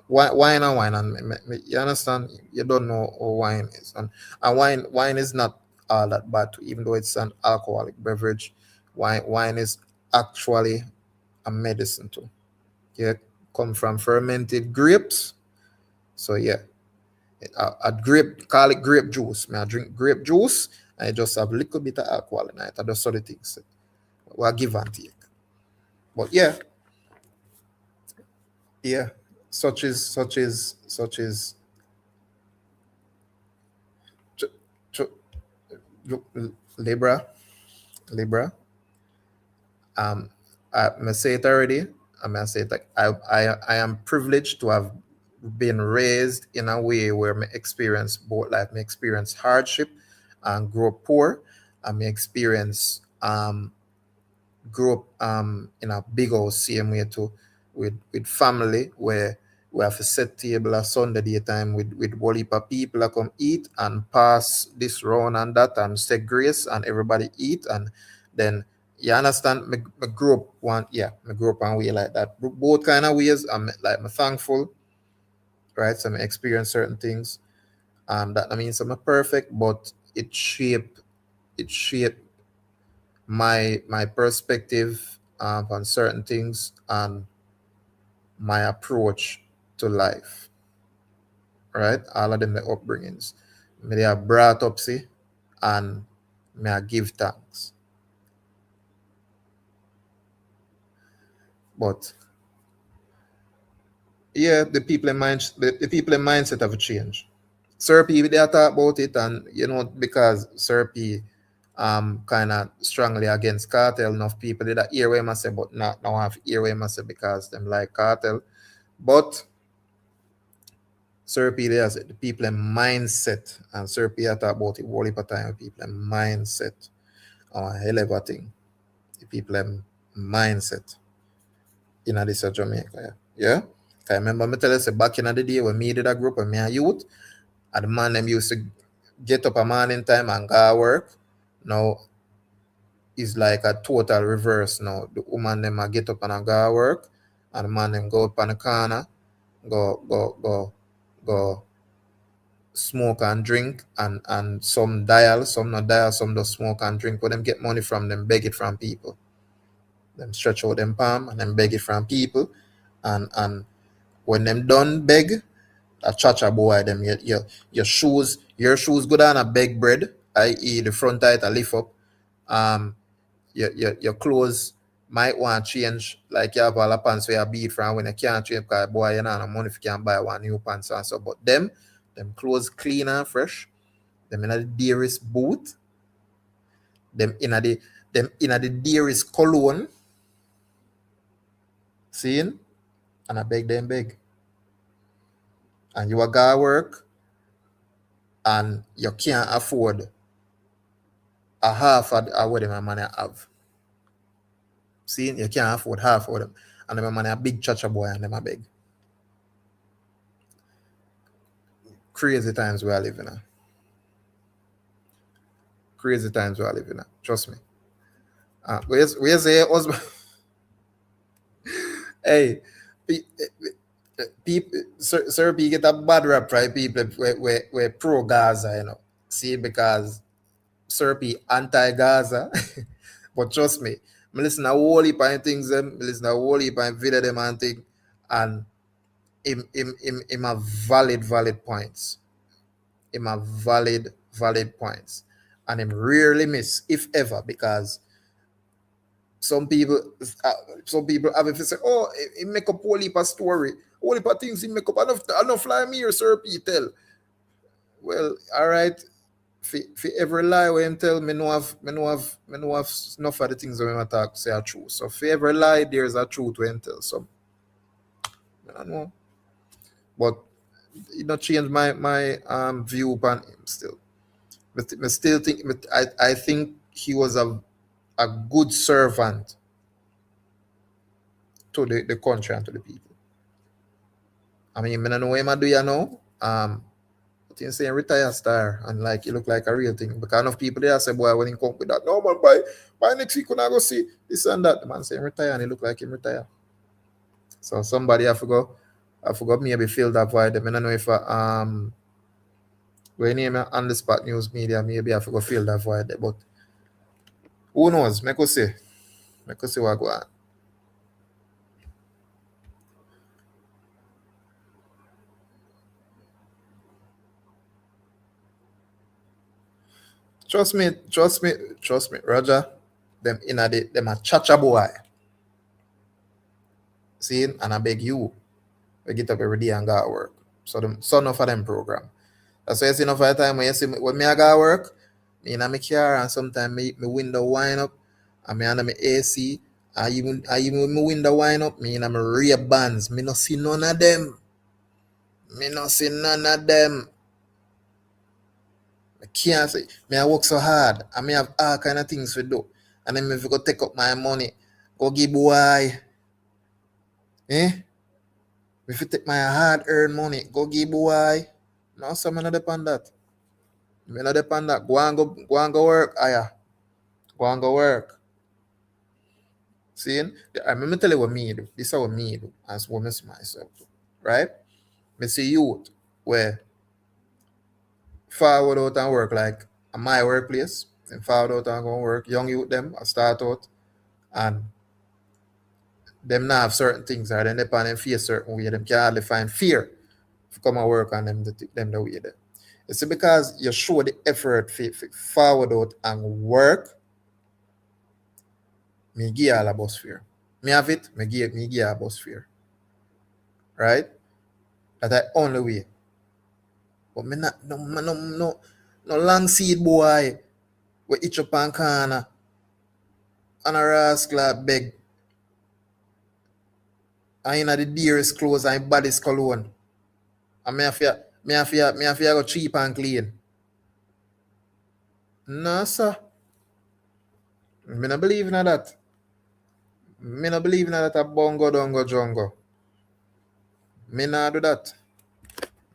wine and you understand. You don't know what wine is, and wine is not all that bad too, even though it's an alcoholic beverage. Wine is actually a medicine too. Yeah, come from fermented grapes. So yeah, a grape, call it grape juice. I drink grape juice, and I just have a little bit of alcohol in it. I just sort of things. Well, give and take. But yeah, yeah, such is ch- ch- Libra, Libra. I may say it already. I may say it like I am privileged to have been raised in a way where me experience both, like me experience hardship and grow poor, and me experience grew up in a big house same way too, with family where we have a set table a Sunday daytime with whole heap of people that come eat and pass this round and that and say grace and everybody eat, and then you understand, me grew up one, yeah, me grew up one way like that. Both kind of ways. I'm like, I'm thankful, right? So I experience certain things. That I mean I'm perfect, but it shaped my perspective on certain things and my approach to life, right? All of them the upbringings. Me they are brought up, see, and may I give thanks. But yeah, the people in mindset have changed. Sir P, they are talk about it, and because Sir P kind of strongly against cartel, enough people did that hear what I say, but not now have hear what I say because them like cartel. But Sir P there said the people in mindset, and Sir P talk about it all the time, people in mindset. A hell of a thing. The people in mindset in this Jamaica. Yeah. I remember me tell you say back in the day when me did a group when me a youth, and the man them used to get up a morning time and go work. Now is like a total reverse now. The woman them a get up and a go work, and the man them go up on the corner, go smoke and drink, and some dial, some not dial, some just smoke and drink. But them get money from them, beg it from people. Them stretch out them palm and then beg it from people. And when them done beg, a chacha boy them your shoes go down a beg bread, i.e. the front height a lift up. Your clothes might want change, like you have all the pants where you beat from when you can't change because boy you know no money if you can buy one new pants and so. But them clothes clean and fresh. Them in the dearest boot. Them in the dearest cologne. Seeing? And I beg them beg. And you a go work and you can't afford a half of what them money have. Seeing? You can't afford half of them. And them money a big chacha boy and them a beg. Crazy times we are living in. Crazy times we are living in. Trust me. Where's the husband? Hey, people, sir, people get a bad rap, right? People we pro Gaza, you know. See, because Sir P anti Gaza, but trust me, I listen to a whole heap of things them, I listen to a whole heap of video them and thing, and him have valid points. Him have valid points, and him rarely miss, if ever, because some people uh, some people have if you say, oh, he make up whole heap of story, whole heap of things he make up. Enough fly me or Sir P tell. Well, all right. For every lie when him tell me no have enough of the things when I talk say are true. So for every lie there's a truth when him tell. So I don't know. But it not change my view upon him still. But I still think I think he was a good servant to the country and to the people. I mean, I don't know what I do you know. But you saying retire star and like you look like a real thing. Because enough people there say, boy, when he come with that, no man, by next week when I go see this and that. The man saying retire and he look like him retire. So somebody I forgot maybe fill that void. I don't know if when name on the spot news media, maybe I forgot fill that void. But who knows? Make us see. Make us see what go on. Trust me, Roger. Them in a them a chacha boy. See, and I beg you, we get up every day and go to work. So them son of them program. That's why you see enough of the time when you see me, when me I go to work, me in my car and sometimes me window wind up and me under my AC. I even when my window wind up, me in my rear bands. Me no see none of them. Me no see none of them. I can't say. Me I work so hard and me have all kind of things to do. And then if you go take up my money, go give boy. Eh? If you take my hard earned money, go give boy. No, so me not depend that. Me not depend that. Go and go work. Aya. Go and go work. See? I remember tell you what me do. This is what me do as what I see myself do. Right? Me see youth where forward out and work like at my workplace. And forward out and go and work. Young youth them I start out and them not have certain things or then they pan them face certain way. Them can hardly find fear to come and work on them the way there. You see, because you show the effort for forward out and work, me give all a bus fear. Me have it, me give a bus fear. Right? That the only way. But me not no long seed boy we itch up on corner and a rascal beg and in the dearest clothes and body's cologne. And me have to go cheap and clean. No, sir. Me not believe in that. Me not believe in that a bongo dongo jongo. Me not do that.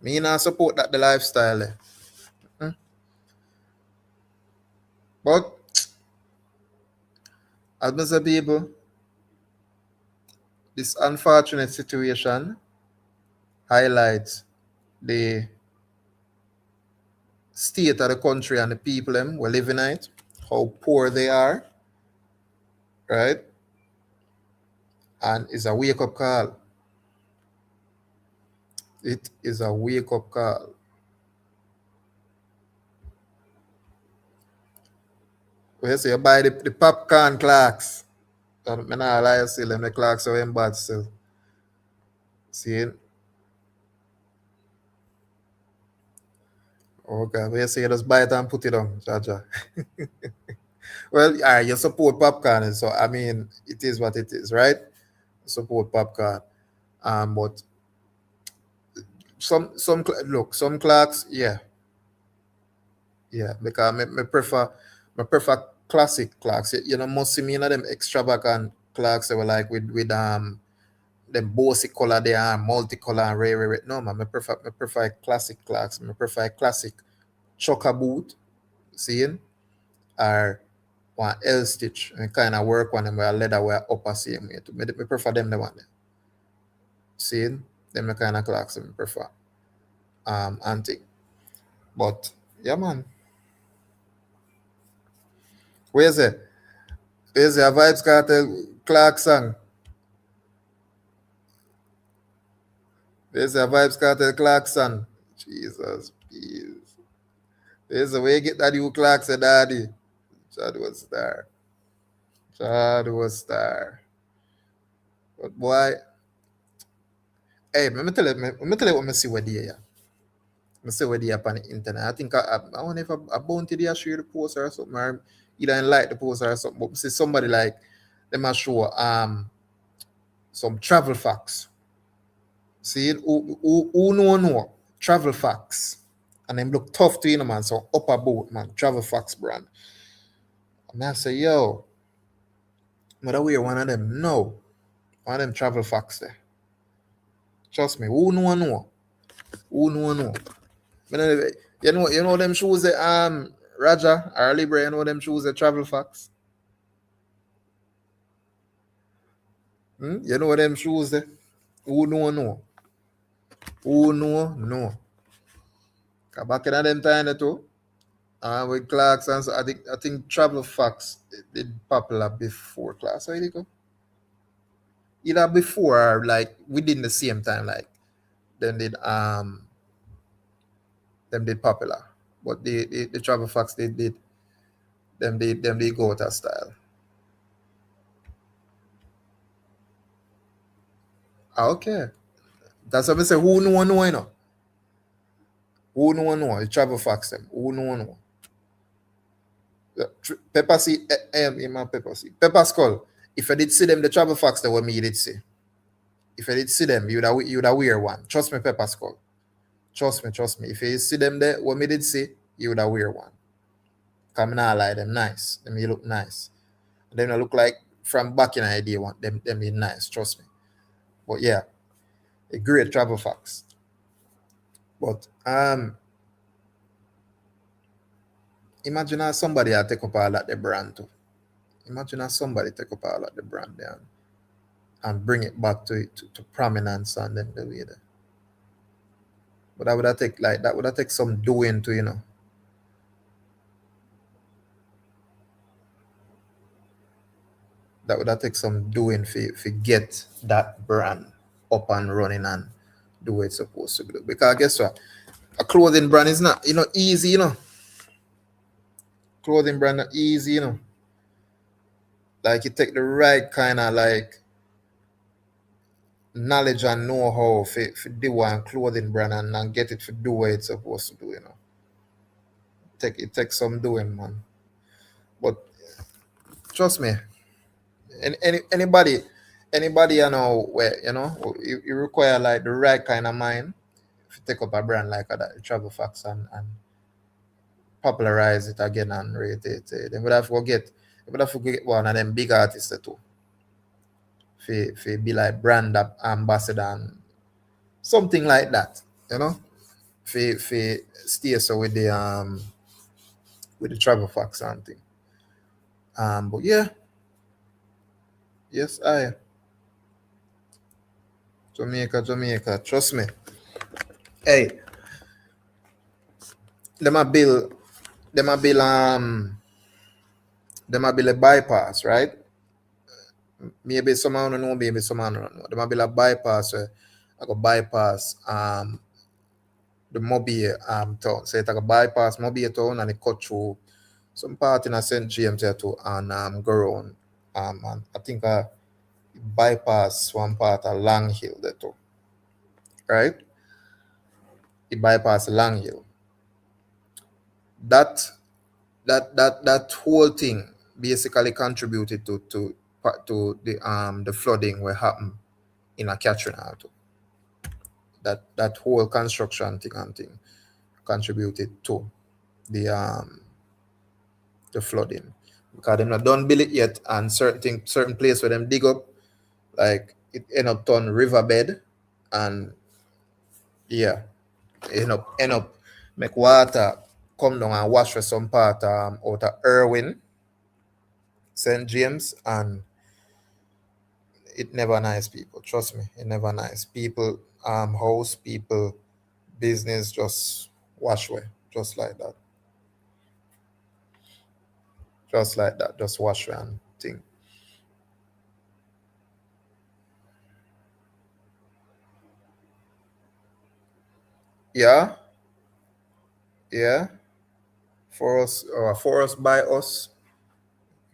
Me not support that the lifestyle. But as I say people, this unfortunate situation highlights the state of the country and the people them were living in it, how poor they are, right? And it's a wake up call. It is a wake up call. Where say you buy the popcorn clocks. And I not lie still them the clocks are in bad still. See? Okay, where you say you just buy it and put it on, Jaja. Well, all right, you support popcorn, so I mean it is what it is, right? Support popcorn. But look, some clocks, yeah, yeah, because me prefer classic clocks. You know, most see me in them extravagant clocks that were like with them bossy color they are multicolor and rare. No man, me prefer classic clocks. Me prefer classic choker boot, seeing or one L stitch and kind of work on them where leather where upper same way. Me prefer them the one there. Seeing? Them the kind of clocks I prefer. And thing. But yeah, man. Where's it? Where's your Vibes Cartel clock song? Where's your Vibes Cartel clock song? Jesus, please. Where's the way you get that new clock, say daddy? Chad was star. Chad was star. But boy, hey, let me tell you what I see what they are. I see what they are on the internet. I think I wonder if a bounty they share the post or something, or either I like the post or something. But I see somebody like them a show some travel facts. See who know travel facts. And them look tough to you, know, man. So up about man, travel facts brand. And I say, yo, but I wear one of them. No. One of them travel facts there. Trust me, who know? Who know? You know them shoes that Raja or Libre, you know them shoes that travel facts? You know them shoes there? Who know? Who know? No. 'Cause back in them time too, with Clarks and so I think travel facts did popular before class. How you go? Either before or like within the same time, like them did popular. But the travel facts they did them they go out of style. Okay. That's what I say. Who know, you know? Who know? The travel facts them. Who know? Pepper seed, in my pepper seed. Pepper skull. If I did see them, the travel facts that what me did see. If I did see them, you'd have wear one. Trust me, pepper skull. Trust me. If you see them there, what me did see, you would have wear one. Come now, like them nice. Them you look nice. Them I look like from back in the day one. Them be nice. Trust me. But yeah, a great travel facts. But imagine how somebody had take up all at the brand too. Imagine how somebody take up all at the brand there and bring it back to prominence and then the way there. But that would have take some doing to, you know. That would have take some doing for get that brand up and running and do what it's supposed to do. Because guess what? A clothing brand is not, easy, Clothing brand not easy, Like you take the right kind of like knowledge and know-how for do one clothing brand and get it for do what it's supposed to do, It takes some doing, man. But trust me, anybody where you require like the right kind of mind to take up a brand like that, travel facts and popularize it again and rate it. They would have forget one of them big artists too. For be like brand ambassador and something like that, For stay so with the travel facts and thing. But yeah, yes, Jamaica, trust me. Hey, them a bill, them a bill, them a bill a bypass, right? Maybe someone don't know, maybe someone don't know. Them a bill a bypass. I go bypass the Mobile town. So it like a bypass Mobile town and it cut through some part in a St. James there too and go around. And I think bypass one part of Long Hill there too. Right? It bypass Long Hill. That whole thing basically contributed to the flooding what happened in a Katrina too. That whole construction thing contributed to the flooding because them not done build it yet and certain place where them dig up like it end up turn riverbed and yeah end up make water come down and wash for some part out of Irwin, St. James, and it never nice people. Trust me, it never nice. People house, people, business just wash away. Just like that. Just like that. Just wash away and thing. Yeah, yeah. For us by us.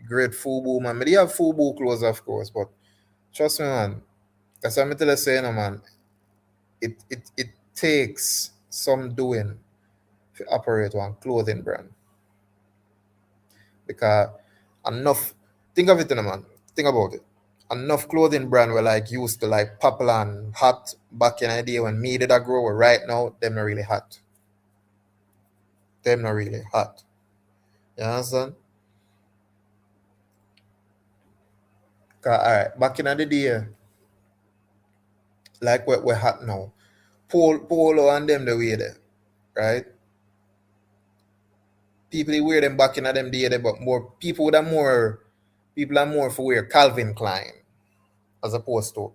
Great FUBU, man. They have FUBU clothes, of course, but trust me, man. That's what I'm tell you saying, man. It takes some doing to operate one clothing brand because enough. Think of it, man. Think about it. Enough clothing brand were like used to like popular and hot back in the day when me did I grow. Right now, them not really hot. Them not really hot. You understand? 'Cause, all right, back in the day, like we're hot now. Polo and them the way there, right? People they wear them back in them day, but more people are more for wear Calvin Klein as opposed to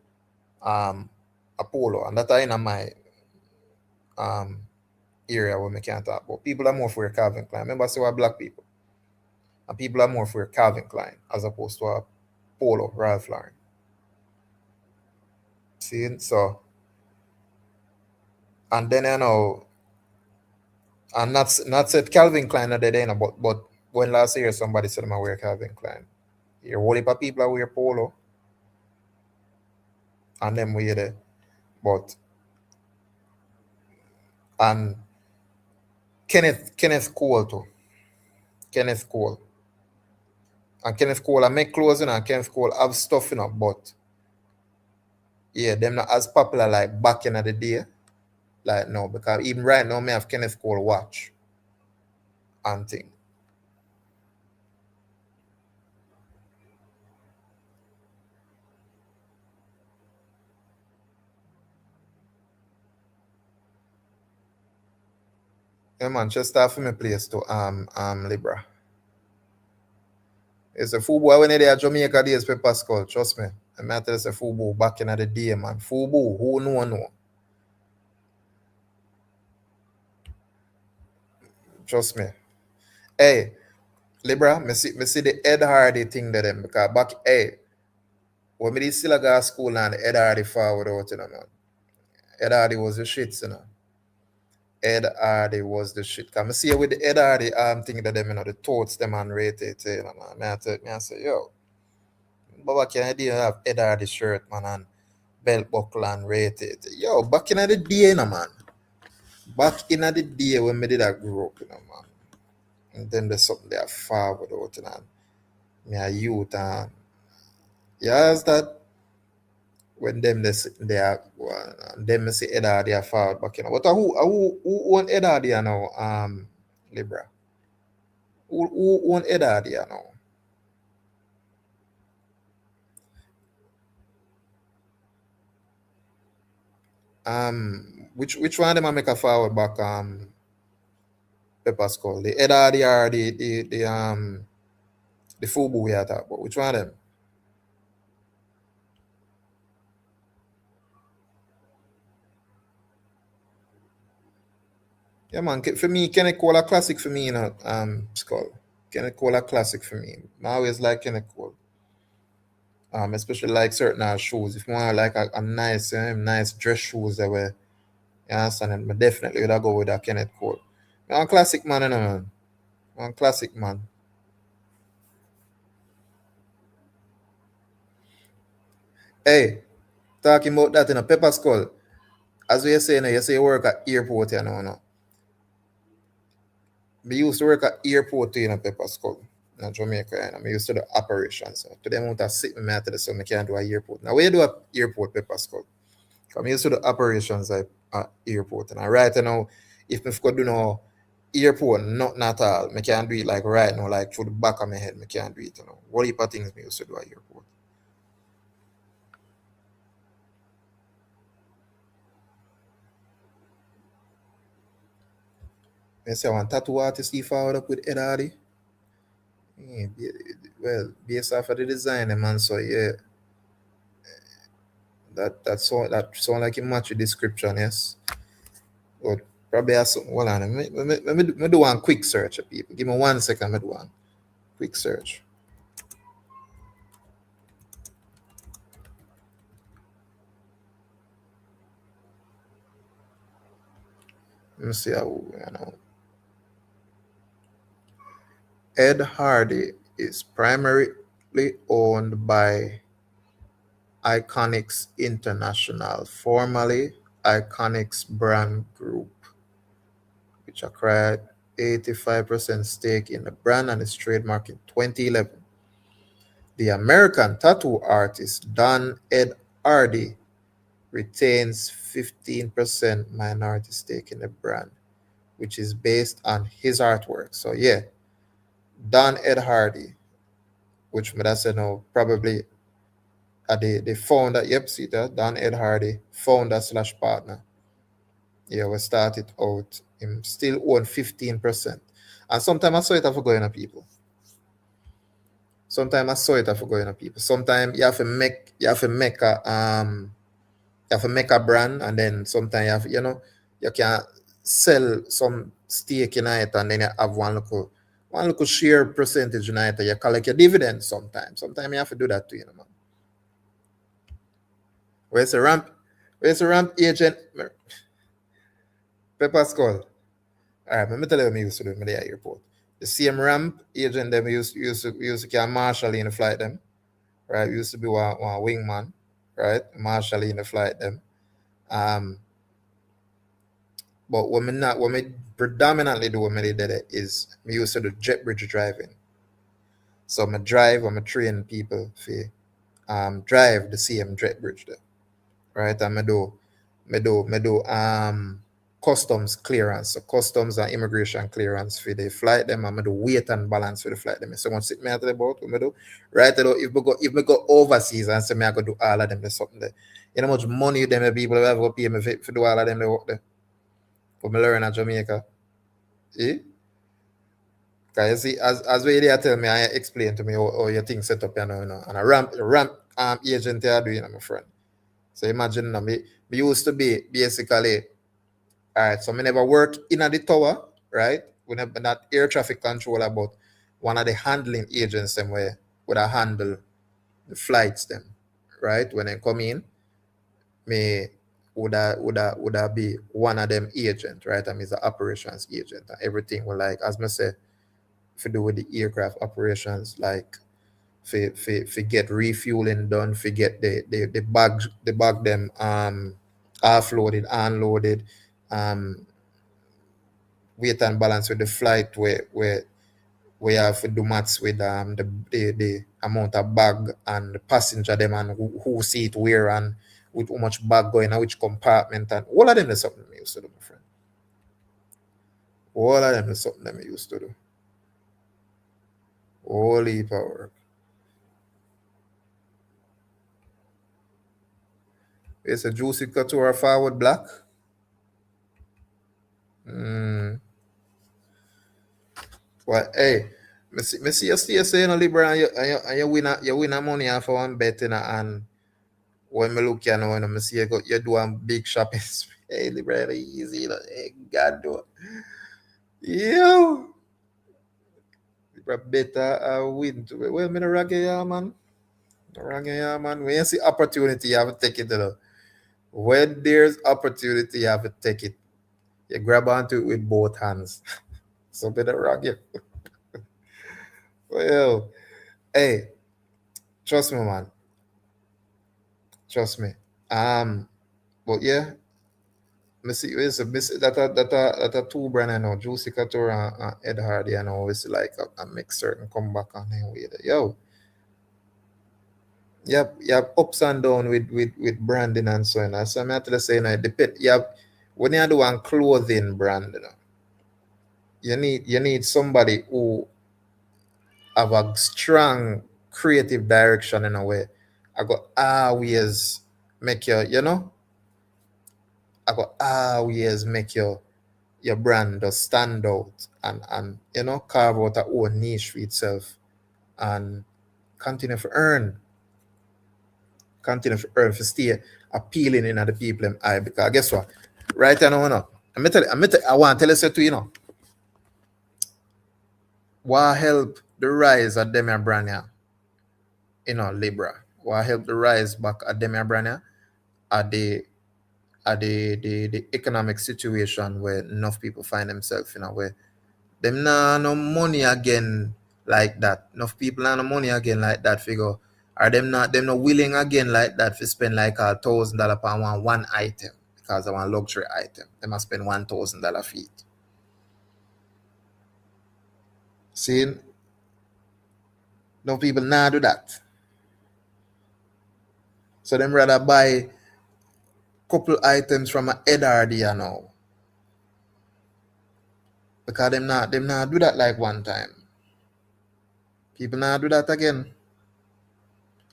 um Apollo, and that are in my um area where we can't talk about. People are more for wear Calvin Klein. Remember, so are black people, and people are more for wear Calvin Klein as opposed to a Polo Ralph Lauren. See, so and then and not said Calvin Klein at the day, but when last year somebody said I wear Calvin Klein, here whole heap of people are wear Polo and them wear the but and Kenneth Cole too. Kenneth Cole. And Kenneth Cole I make clothes and Kenneth Cole have stuff but yeah, them not as popular like back in the day. Like no, because even right now me have Kenneth Cole watch and thing. Yeah, Manchester for me place to Libra. It's a football when they are Jamaica days paper skull, trust me. I might tell you football back in the day, man. Football, who know. Trust me. Hey, Libra, me see the Ed Hardy thing to them because back when me did still go to school and Ed Hardy forward out, man. Ed Hardy was the shit, Ed Hardy was the shit. Cause me see with the Ed Hardy thing that them, the totes them and rate it, man. I say, yo, but back in the day, I have Ed Hardy shirt, man, and belt buckle and rate it. Yo, back in the day, man. Back in the day when me did I grow up, man. And then there's something they are forward out, me a youth and yes, that when them they are them me see Ed Hardy are forward back, But who own Ed Hardy now, Libra? Who own Ed Hardy now? Which one of them I make a forward back Pepper Skull? The Ed Hardy or the Fubu we are talking about? Which one of them? Yeah, man. For me, Kenneth Cole a classic for me, Skull. Kenneth Cole a classic for me. I always like Kenneth Cole. Especially like certain shoes. If you want like a nice, nice dress shoes that were, you understand, I definitely would go with a Kenneth Cole. I'm a classic man, man. I'm a classic man. Hey, talking about that in a Pepper Skull. As we say, you say you work at airport, no. Me used to work at airport in a Pepper Skull in Jamaica, I used to do operations. So to them out of sit me at the so I can't do a airport. Now where do a airport Pepper Skull? I used to do operations at airport. And right now, if me could do no airport, not at all, I can't do it like right now, like through the back of my head, I can't do it. What heap of things me used to do at airport? I say I want tattoo artist he followed up with Ed Hardy. Yeah, well, based off of the design, man. So yeah, that sound like it match the description, yes. But probably has something. Hold on, let me do one quick search, people. Give me 1 second, me do one quick search. Let me see how Ed Hardy is primarily owned by Iconics International, formerly Iconics Brand Group, which acquired 85% stake in the brand and its trademark in 2011. The American tattoo artist Don Ed Hardy retains 15% minority stake in the brand, which is based on his artwork. So yeah, Don Ed Hardy, which I say no, probably the founder, yep, see that, Don Ed Hardy, founder slash partner. Yeah, we started out, him still own 15%. And sometimes I saw it for going to people. Sometimes I saw it for going to people. Sometimes you have to make a brand, and then sometimes you can sell some stake in it, and then you have one little share percentage in it. You collect your dividends sometimes. Sometimes you have to do that too, man. Where's the ramp? Where's the ramp agent? Pepper Skull. All right, let me tell you what I used to do at the airport. The same ramp agent them used to can marshal in the flight them, right? Used to be one wingman, right? Marshal in the flight them. Um, but what me predominantly do what me did it is me used to do jet bridge driving. So I'm train people for drive the same jet bridge there, right? And me do customs clearance, so customs and immigration clearance for the flight them, and me do weight and balance for the flight them. If someone sit me at the boat, what me do, right? If me go overseas and say me I go do all of them, there's something there. You know how much money them people have to pay me for do all of them they work there. For me learn at Jamaica. Eh? Cause you see, as we there tell me, I explain to me how your thing set up, and a ramp agent they are doing, my friend. So imagine me used to be basically, all right, so I never work in at the tower, right? We never not air traffic controller, but one of the handling agents them where would I handle the flights them, right? When they come in, me would I be one of them agent, right? I'm the operations agent, and everything will, like as me say, to do with the aircraft operations, like for get refueling done, for get the bag them offloaded, unloaded, um weight and balance with the flight where we have to do maths with the amount of bag and the passenger them, and who seat where, and with how much bag going and which compartment, and all of them is something we used to do, my friend. All of them is something that we used to do. Holy power. It's a juicy couture forward black. Mm. Well, hey, me see you stay saying a Libra, and you win a money off of one bet, and when me look you know, me see you do a big shopping spree. Hey, Libra, easy, hey, God do it. Yo, Libra better win to it. Well, me no rag ya, man. No rag ya, man. When you see opportunity, you have to take it, When there's opportunity, you have to take it. You grab onto it with both hands. So better rag you. Well, hey, trust me, man. Trust me. Um, but yeah, Missy that a two brand I know, Juicy Couture and Ed Hardy, I know always like a make certain comeback on him with it. Yo, you have ups and down with branding and so on. So I'm have to say, depend. When you do one clothing brand, you need somebody who have a strong creative direction in a way. I go always make your brand does stand out, and carve out a own niche for itself, and continue to earn, continue to stay appealing in the people eye, because guess what? Right now, I want to tell you so too, what help the rise of them brand here, Libra. What help the rise back at them brand here are the economic situation where enough people find themselves in a way. Them nah no money again like that. Enough people nah no money again like that figure. Or them not willing again like that to spend like $1,000 per one item because of one luxury item. They must spend $1,000 feet. See, no people nah do that. So them rather buy couple items from a header there now. Because them not do that like one time. People not do that again.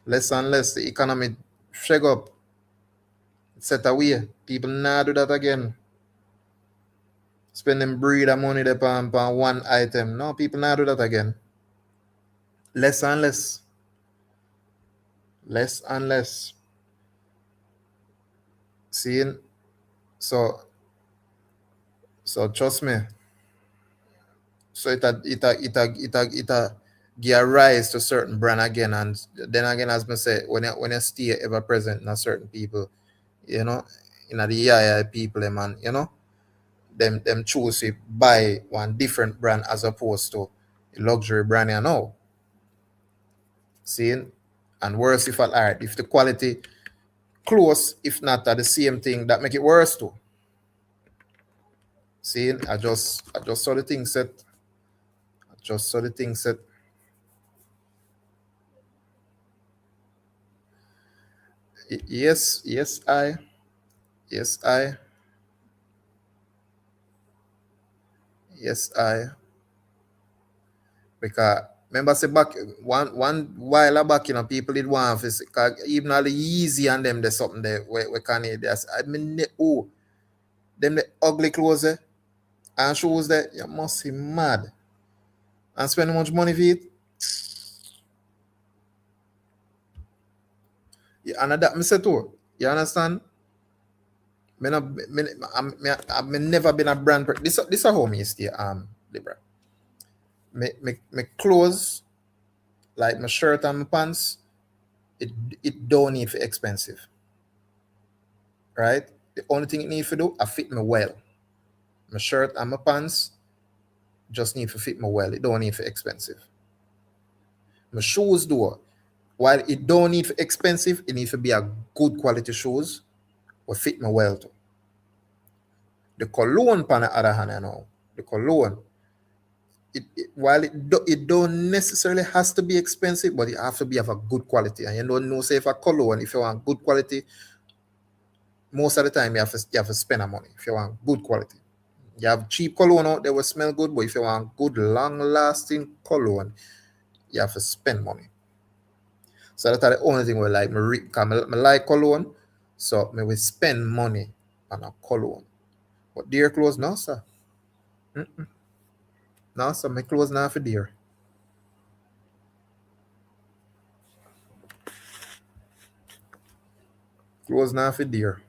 Less and less the economy shake up, set away. People not do that again. Spending breed of money upon one item. No, people not do that again. Less and less. Less and less. Seeing? So trust me. So it give a rise to certain brand again, and then again, as I say, when you stay ever present in a certain people, in the AI people, man, them choose to buy one different brand as opposed to a luxury brand, Seeing? And worse if if the quality close, if not at the same thing, that make it worse too. Seeing? I just saw the thing set. I just saw the thing set. Yes, yes, yes, yes, because remember say back one while back, people did want to even all the easy and them there's something there where can it there's I mean them the ugly clothes there and shoes there, you must be mad and spend how much money for it. Yeah, and that me say too. You understand? Me not, me never been a brand. This a how me stay Libra. Me clothes like my shirt and my pants. It it don't need for expensive, right? The only thing it need to do, I fit me well. My shirt and my pants just need to fit me well. It don't need for expensive. My shoes do. While it don't need for expensive, it needs to be a good quality shoes will fit me well too. The cologne, on the other hand, the cologne, while it don't necessarily has to be expensive, but it have to be of a good quality. And you don't know, say, if a cologne, if you want good quality, most of the time you have to spend a money if you want good quality. You have cheap cologne out there will smell good, but if you want good, long-lasting cologne, you have to spend money. So that's the only thing we like. I like cologne, so me we spend money on a cologne. But dear clothes, no, sir. No, sir, my clothes not for dear. Clothes not for dear.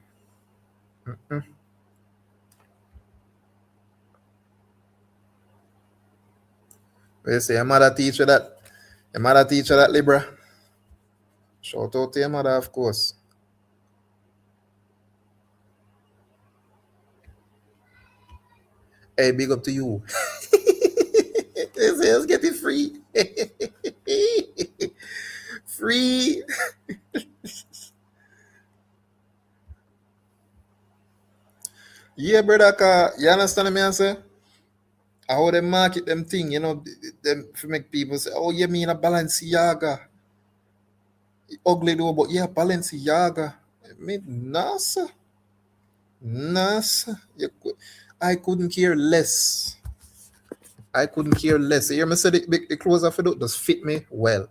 You say your mother teach you that? Your mother teach you that, Libra? Shout out to your mother, of course. Hey, big up to you. They say, let's get it free. Free. Yeah, brother, you understand me, I say? How they market them thing, them to make people say, oh, you mean a Balenciaga. Ugly though, but yeah, Balenciaga. I mean, nah, sir. Nah, sir. I couldn't care less. I couldn't care less. You hear me say the clothes I fit just fit me well.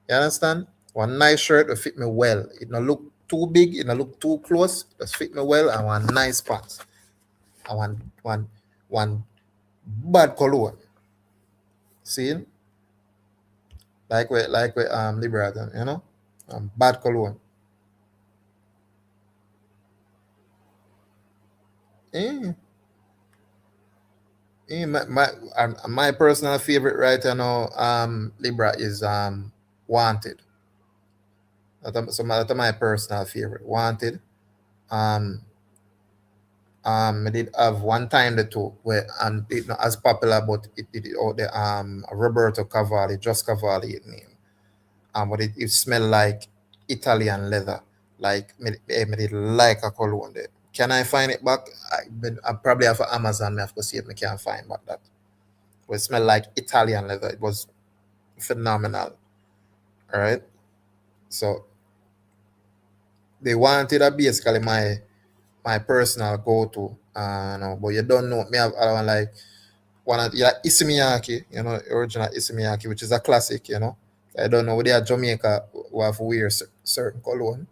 You understand? One nice shirt will fit me well. It not look too big, it not look too close, just fit me well, and one nice pants. And one bad cologne. See? Like we Liberator, bad cologne. Eh, my personal favorite right now, Libra is Wanted. That's my personal favorite. Wanted. Um, I did have one time the two where and it not as popular, but it did it out the Roberto Cavalli, just Cavalli it name. But it smelled like Italian leather. Like me did like a cologne there. Can I find it back? I probably have for Amazon. Me have to see if me can find back that. But it smelled like Italian leather. It was phenomenal. All right. So they wanted a basically my personal go to. No, but you don't know me have other one like one of like Ismiyaki, original Ismiyaki, which is a classic. I don't know whether at Jamaica who have wear certain cologne.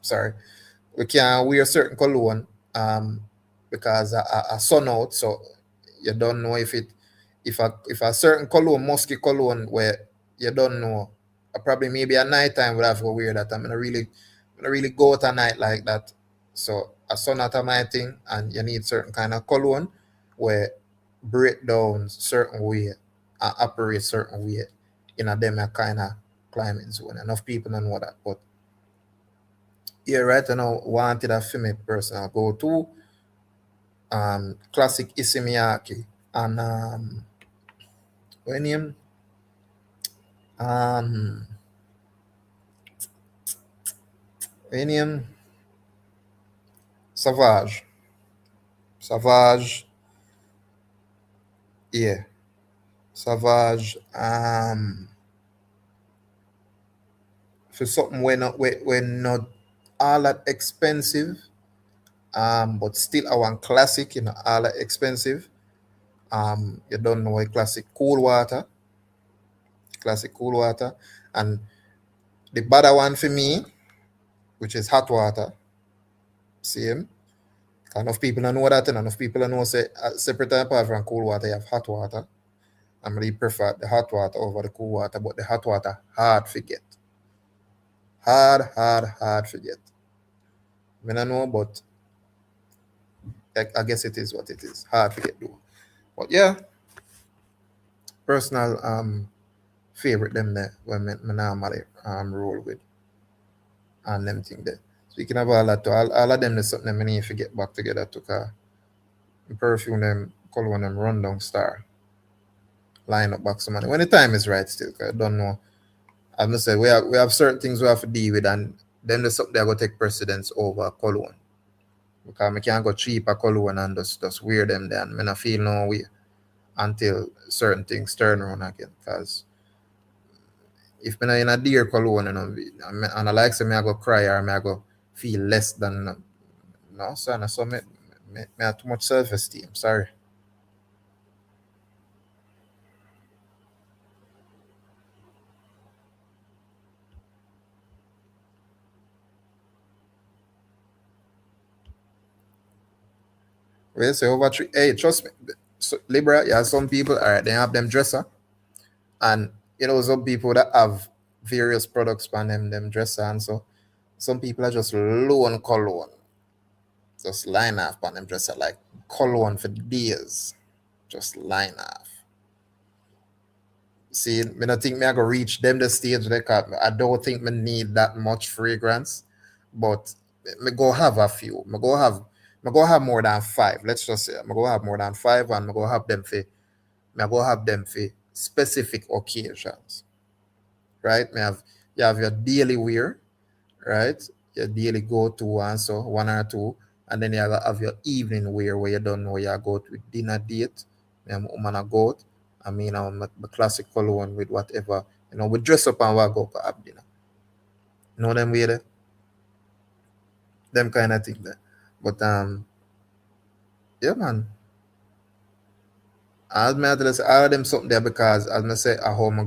Sorry, we can wear certain cologne um because a sun out, so you don't know if a certain cologne, musky cologne, where you don't know, probably maybe at night time would have to wear that. I'm gonna really go out at night like that. So a sun out of my thing, and you need certain kind of cologne where break down certain way and operate certain way in a them kind of climate zone. Enough people don't know that, but yeah, right now wanted a female personal go to classic Isimiaki and when name um when name Savage. Savage, yeah. Savage for something we're not all that expensive, but still our classic, all that expensive. You don't know a classic cool water, and the better one for me, which is hot water. Same. Enough people don't know that, and enough people don't know say separate and apart from cool water, you have hot water. I really prefer the hot water over the cool water, but the hot water hard to get. Hard to get. I don't know, but I guess it is what it is. Hard to get though. But yeah, personal favorite them there when me normally roll with and them thing there. Speaking of all that, too, all of them is something I need to get back together to perfume them, color them rundown star, line up back some money. When the time is right still, 'cause I don't know. I must say we have certain things we have to deal with, and then there's something that go take precedence over cologne. Because I can't go cheap a cologne and just wear them there, and I not feel no way until certain things turn around again. Because if I'm in a dear cologne, and I like say me I go cry or me I go feel less than no son, so me have too much self esteem. Sorry. Well, say over three. Hey, trust me. So, Libra, yeah, some people, all right, they have them dresser, and some people that have various products on them dresser, and so some people are just low on cologne, just line off on them dresser like cologne for days, just line off. See, me don't think me I go reach them the stage they cut. I don't think me need that much fragrance, but me go have a few. Me go have more than five. Let's just say me go have more than five, and me go have them for specific occasions. Right? You have your daily wear, right? Your daily go to and so one or two, and then you have your evening wear where you don't know you go to dinner date. I'm a goat. I mean, my classic cologne with whatever. We dress up and we go have dinner. Them way there, them kind of thing there. But yeah, man. As me tell you, say, all of them something there because as I say, at home I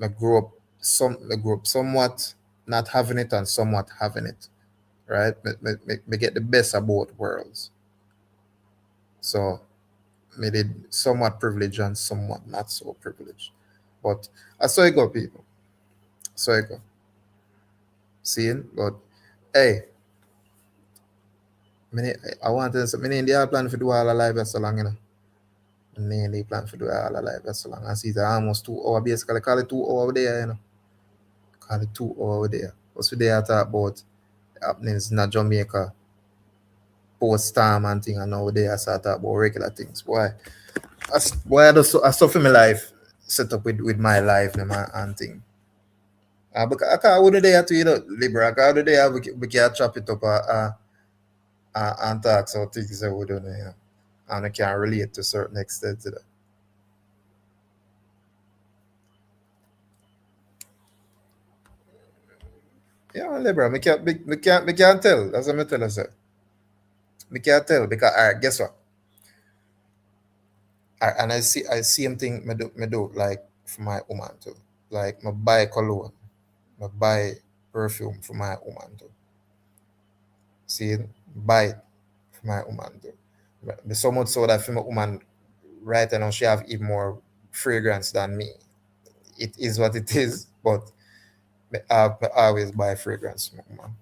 grew up somewhat not having it and somewhat having it. Right? Me get the best of both worlds. So made it somewhat privileged and somewhat not so privileged. But I saw it go, people. So it go. Seeing, but hey, I want to say, in the plan to do all the live so long, you know. Mainly plan to do all the live so long. I see the almost 2 hours, basically call it 2 hours there, you know. Call it 2 hours there. What's today I talk about happenings in Jamaica, post time and thing, and now they I start talk about regular things. Boy, I stuff in my life set up with my life and thing. Because I can't do there to, you know, Libra. I can't do there, we can chop it up and talk so things that we don't know, you know. And I can relate to a certain extent to that. Yeah, Libra, me can't tell. That's what I tell you, sir. Me can't tell because, all right, guess what? And I see him thing me do like for my woman too. Like me buy cologne, me buy perfume for my woman too. See, buy it for my woman too. But so much so that for my woman right now she have even more fragrance than me. It is what it is, but me always buy fragrance for my woman.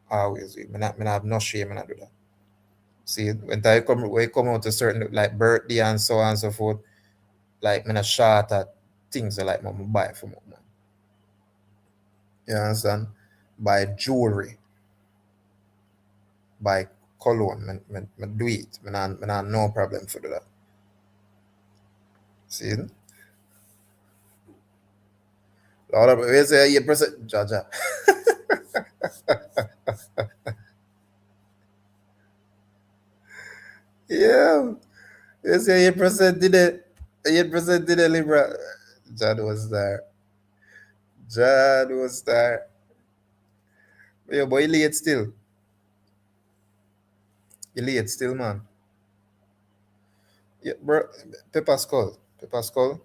Always. Me not have no shame when I do that. See, when I come out to certain like birthday and so on and so forth, like me not short at things that like me buy for my woman. You understand? Buy jewelry, buy cologne, me do it. Me not no problem for that. See? Lord, we say 8%, Jaja. Yeah. We say 8% did it. 8% did it, Libra. Jad was there. Jad was there. Yeah, boy, you late still. You late still, man. Yeah, bro. Pepper Skull. Pepper Skull.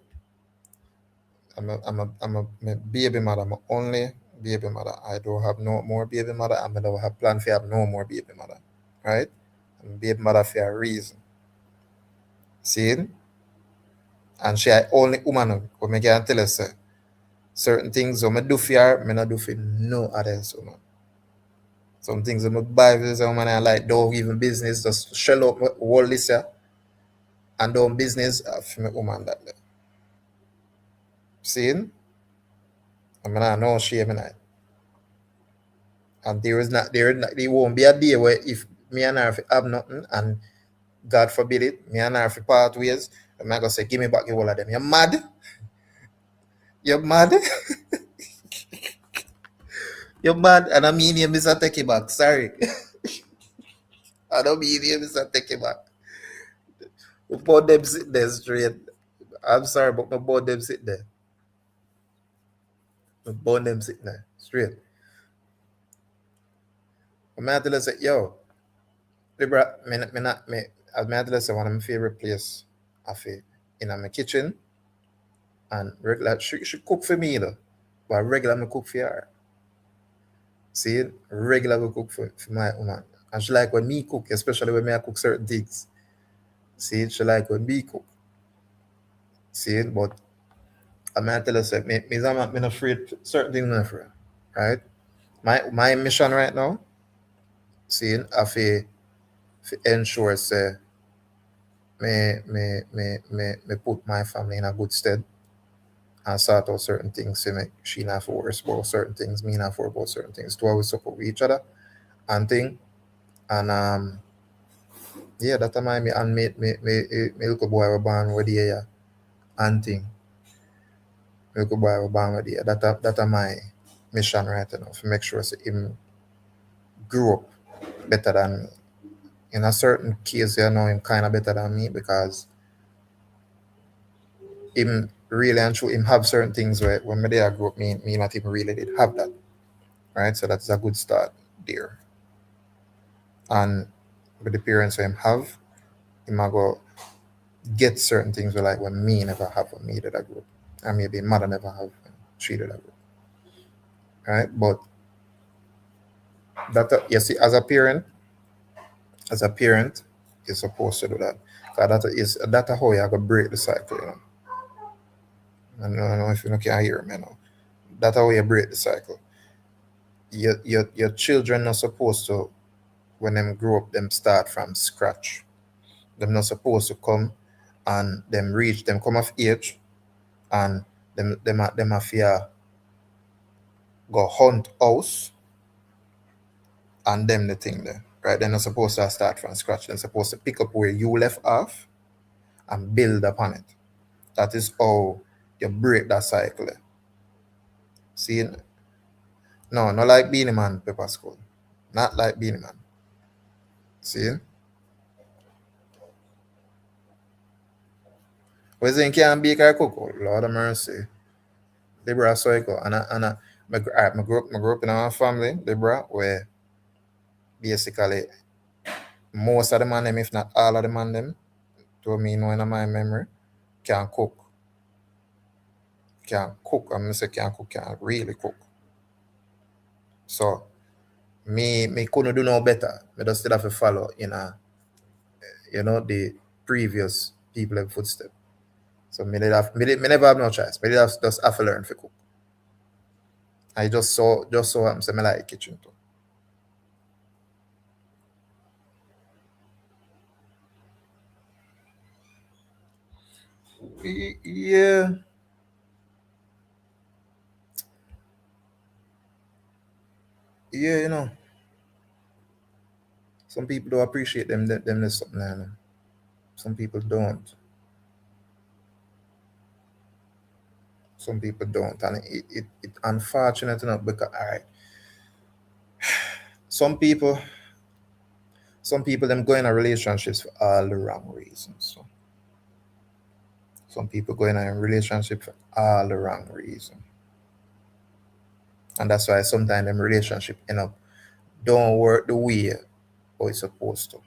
I'm a baby mother. I'm a only baby mother. I don't have no more baby mother. I don't have plan for have no more baby mother. Right? I'm a baby mother for a reason. See? And she I only woman who me can tell her say certain things when I do for her, me not do for no other woman. Some things when I buy for this woman I like don't even business, just shell out my whole this year and don't business for my woman that day. See? I mean I know shame in it. And there won't be a day where if me and her have nothing and God forbid it, me and her if part ways, I'm not gonna say, give me back your whole of them. You're mad? You're mad? You're mad? And I mean you Mr. Take it back. Sorry. I don't mean you Mr. Take it back. We both them sit there straight. I'm sorry, but my both them sit there. My both them sit there straight. I'm to tell you say, yo, Libra, I'm to tell you say one of my favorite place I feel in my kitchen and regular she cook for me though. But regular me cook for her. See, regular we cook for my woman. And she like when me cook, especially when me I cook certain things. See, she like when me cook. See, but I'm gonna tell you say, I'm not afraid certain things I'm not afraid. Right? My mission right now, see, I feel ensure say me put my family in a good stead and sort out certain things to make she not for worse about certain things, me not for about certain things. To always support each other and thing. And yeah, that time me and me little boy were born with the yeah, and thing. My little boy were born with the that my mission right now to make sure say him grew up better than me. In a certain case, you know, him kind of better than me because him really and true, him have certain things where when me there grew up, me not even really did have that. Right? So that's a good start there. And with the parents who him have, him a go get certain things where like when me never have when me did I grew up. And maybe mother never have when she did I grew up. Right? But that you see, as a parent, you're supposed to do that. Because that how you gonna break the cycle, you know. I don't know if you can hear me now. That's how you break the cycle. Your children are supposed to when them grow up, them start from scratch. Them not supposed to come and them come of age and them have fear go hunt house and them the thing there. Right? They're not supposed to start from scratch. They're supposed to pick up where you left off and build upon it. That is how you break that cycle. See? No, not like Beanie Man Pepper School. Not like Beanie Man. See? Was in can bake or cook? Oh, Lord of mercy. They brought cycle. I grew up in a family, they brought where basically most of the man them, if not all of the man them, to me know in my memory, can cook. Can cook. I'm say can cook, can really cook. So me couldn't do no better. Me just still have to follow in the previous people in footstep. So me never have no choice. Me did have just have to learn to cook. I just saw I'm saying me like kitchen too. Yeah. Yeah, some people don't appreciate them there's something like that. Some people don't. Some people don't. And it unfortunate enough because all right. Some people some people them go in a relationships for all the wrong reasons. So some people go in a relationship for all the wrong reasons. And that's why sometimes them relationship end up don't work the way how it's supposed to.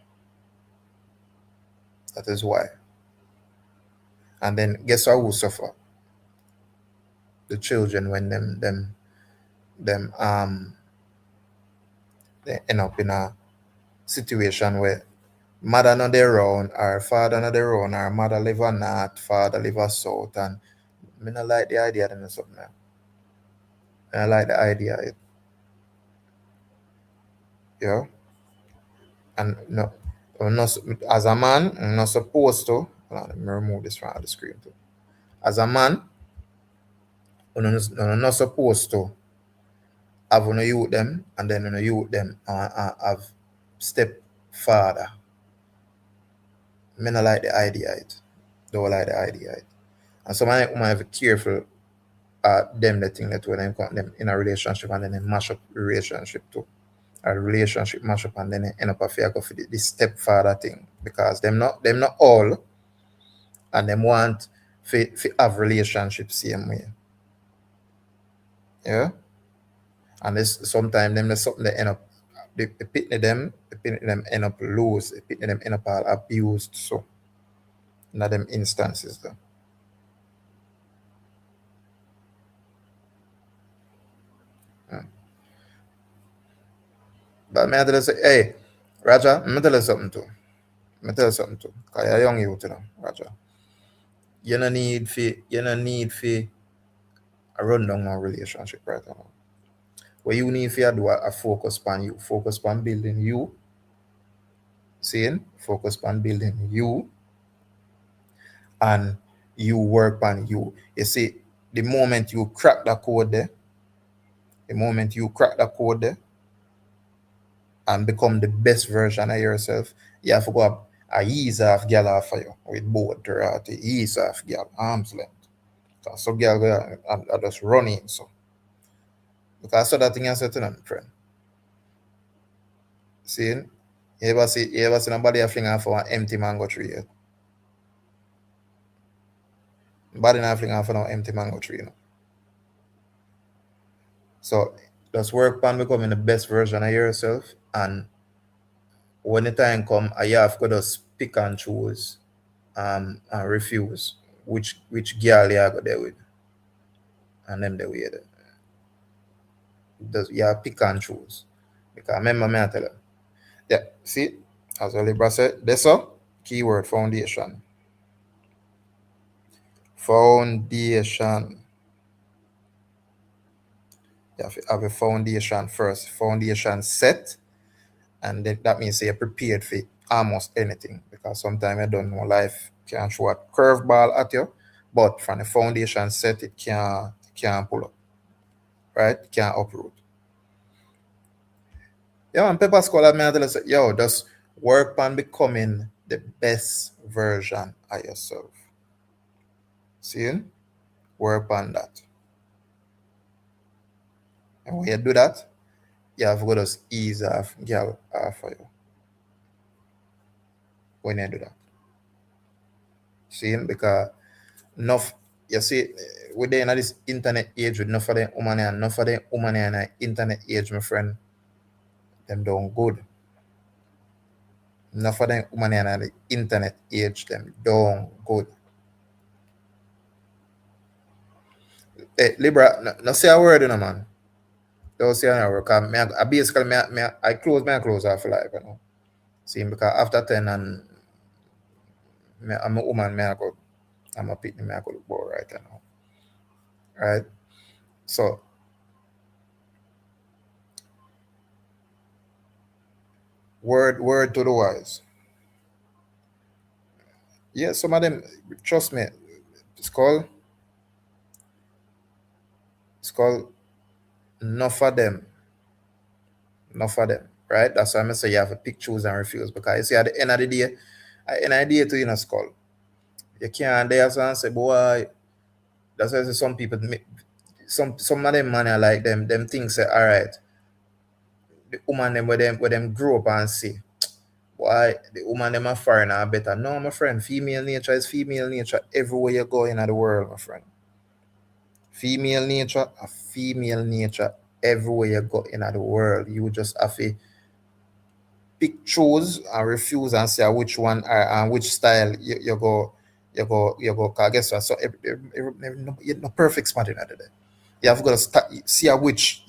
That is why. And then guess who suffer? The children when them they end up in a situation where mother not their own or father not their own or mother live a north, father live a south and me not like the idea of something. I like the idea of it. Yeah. And no, I'm not, as a man, I'm not supposed to. Hold on, let me remove this from the screen too. As a man, I'm not supposed to have on youth them and then on youth them have stepfather. Me not like the idea of it. Don't like the idea of it. And so I have to be careful them the thing that when them come them in a relationship and then they mash up the relationship too. A relationship mash up and then they end up a fear go for the stepfather thing because them not all and them want to have relationships same way. Yeah. And this sometimes them there's something they end up the pitney them end up lose, the pitney them end up all abused so in them instances though. Yeah. But me I tell you say, hey, Raja, me tell you something too. Me tell you something too. Cause you're young youth, Raja. You no need for a run down no relationship right now. What you need for do a focus on you. Focus on building you. Seeing? Focus on building you and you work on you. You see, the moment you crack the code there, the moment you crack the code there and become the best version of yourself, you have to go up a ease off gal off for you with both the ease off gal, arms length. So some gal go and just running so. Because I saw that thing I said to them, friend. See? You ever see nobody a fling off for an empty mango tree yet? Nobody not fling off for an empty mango tree, So just work on becoming the best version of yourself and when the time come, you have to just pick and choose and refuse which girl you go there with and them the way there. Just you have pick and choose. Because remember me I tell you. Yeah, see, as Olibra said, this up, keyword foundation. Foundation. You have to have a foundation first. Foundation set, And that means you're prepared for almost anything, because sometimes you don't know, life can throw a curveball at you, but from the foundation set, it can pull up, right? It can uproot. Yeah, and Pepper Scholar, me tell you, say, yo, just work on becoming the best version of yourself. See? Work on that. And when you do that, you have got us ease off girl for you. When you do that. See? Because enough, you see, we're in this internet age with enough of the woman and enough of the woman in the internet age, my friend, them don't good. Enough of the woman in the internet age, them don't good. Hey, Libra, no say a word, man. Don't say a word. Because I basically, I close off life, See, because after 10 and I'm a woman, I'm a pitney, I go look bored right now. Right? So, word to the wise. Yeah, some of them, trust me, it's called, it's called enough of them. Enough of them. Right? That's why I say you have to pick, choose, and refuse. Because you see, at the end of the day, to in a skull. You can't dare and say, boy, that's why I say some people, some of them man are like them things say, all right, the woman them where them grow up and see. Why the woman them are foreign are better. No, my friend, female nature is female nature everywhere you go in the world, my friend. Female nature everywhere you go in the world. You just have to pick, choose, and refuse and say which one are and which style you go. Cause guess what? So no perfect spot in there. You have got to start, see which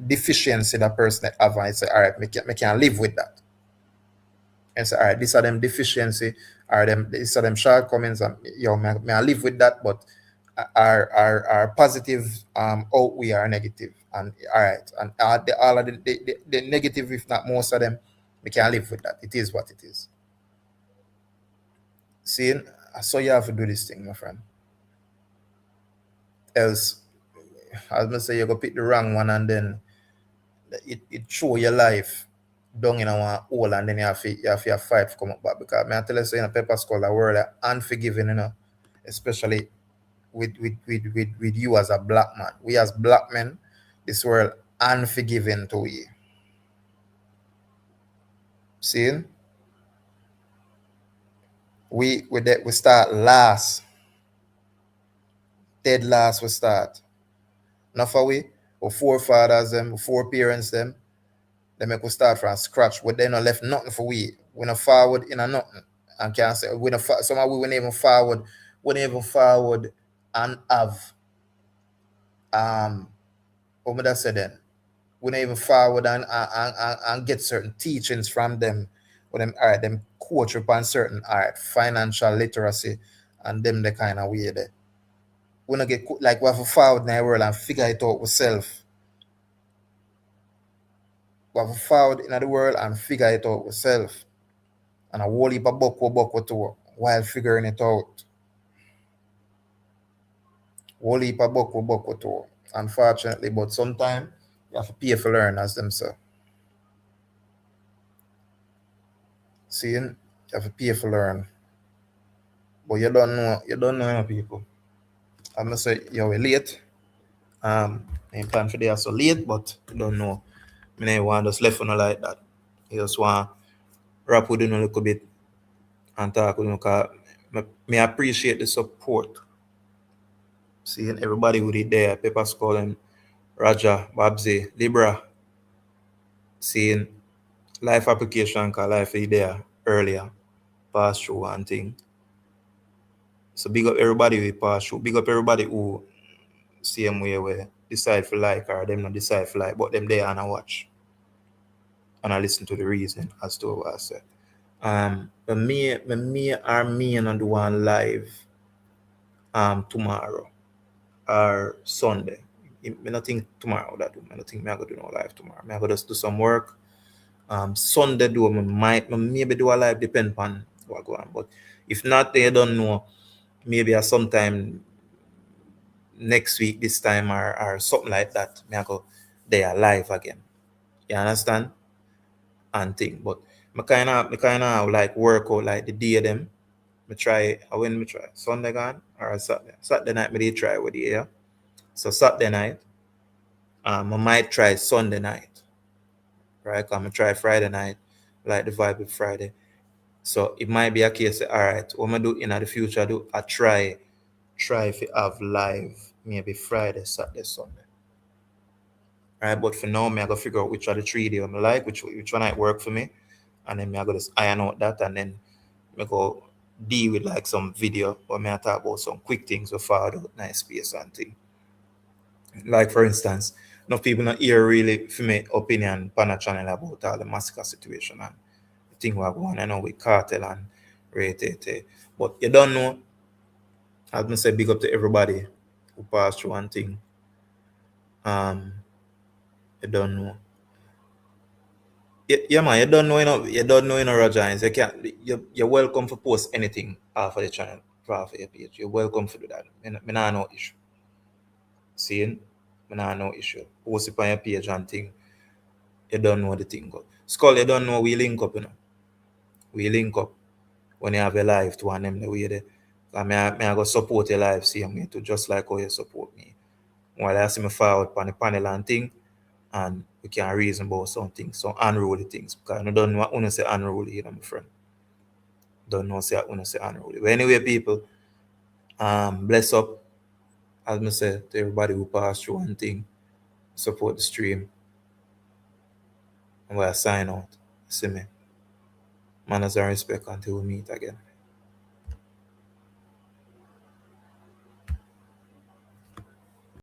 deficiency that person have and say, all right, me can live with that. And say, all right, these are them deficiency, these are them shortcomings, and may I live with that, but are positive outweigh our negative. And all right, and all of the negative, if not most of them, we can live with that. It is what it is. Seeing, so you have to do this thing, my friend. Else, as I say, you go pick the wrong one, and then it show your life down in our hole, and then you have to fight to come up back. Because I tell you, so in a paper school, the world are unforgiving, especially with you as a black man. We as black men, this world unforgiving to we. See? We start last. Dead last we start. Not for we, our forefathers them, our foreparents them, they make us start from scratch. But they not left nothing for we. We not forward in a nothing. And can say we not somehow we even forward and have what would I say then? We not even forward and get certain teachings from them. With them all right, them coach upon certain financial literacy and them the kind of way there. We not get like we have to forward in the world and figure it out ourselves. We have to forward in the world and figure it out ourselves. And a whole heap of buck to while figuring it out. Whole heap of buck to. Unfortunately, but sometimes you have to pay for learn as them say. Seeing, you have to pay for learn. But you don't know people. I'm gonna say you're late. In plan for they are so late, but you don't know. I mean, want just left on like that. You just want rap with you a little bit and talk with you because me appreciate the support. Seeing everybody with it there, Pepper Skull and Raja, Babsy, Libra, seeing life application cause life is there earlier, pass through and thing. So big up everybody we pass through. Big up everybody who same way where decide for like or them not decide for like, but them there and I watch. And I listen to the reason as to what I said. But me and do one live tomorrow or Sunday. I don't think tomorrow that do. I don't think I go do no live tomorrow. I go just do some work Sunday do I maybe do a live, depend on what go on. But if not, they don't know. Maybe at sometime next week this time or something like that. Me I go they are live again. You understand? And thing. But me kinda like work out like the day of them. Me try when me try Sunday gone or Saturday. Saturday night me dey try with the yeah. So Saturday night, I might try Sunday night. Right? I'm gonna try Friday night, like the vibe with Friday. So it might be a case all right, what I do in the future I try if you have live maybe Friday, Saturday, Sunday. Right, but for now, me I gotta figure out which are the 3 days I like, which one might work for me, and then me I gotta just iron out that, and then me go deal with like some video or me I talk about some quick things with forward out nice space and thing. Like for instance, no people not hear really for me opinion on a channel about all the massacre situation and the thing we're going, I know with cartel and rate. But you don't know, as I say, big up to everybody who passed through one thing. Um, you don't know. Yeah, man, you don't know, Rogers. You can't, you're welcome to post anything off of the channel, off of your page. You're welcome to do that. Me nah no issue. Seeing? Me nah no issue. Post it on your page and thing. You don't know the thing go. Skull, you don't know we link up, We link up when you have a live to one them the way there. I go support your live, see me too, just like how you support me. While I see me forward on the panel and thing, and we can reason about something, some unruly things. Because I don't know what I say unruly, my friend. Don't know say I say unruly. But anyway, people, bless up, as I say, to everybody who passed through one thing, support the stream, and we'll sign out. See me. Manners and respect until we meet again.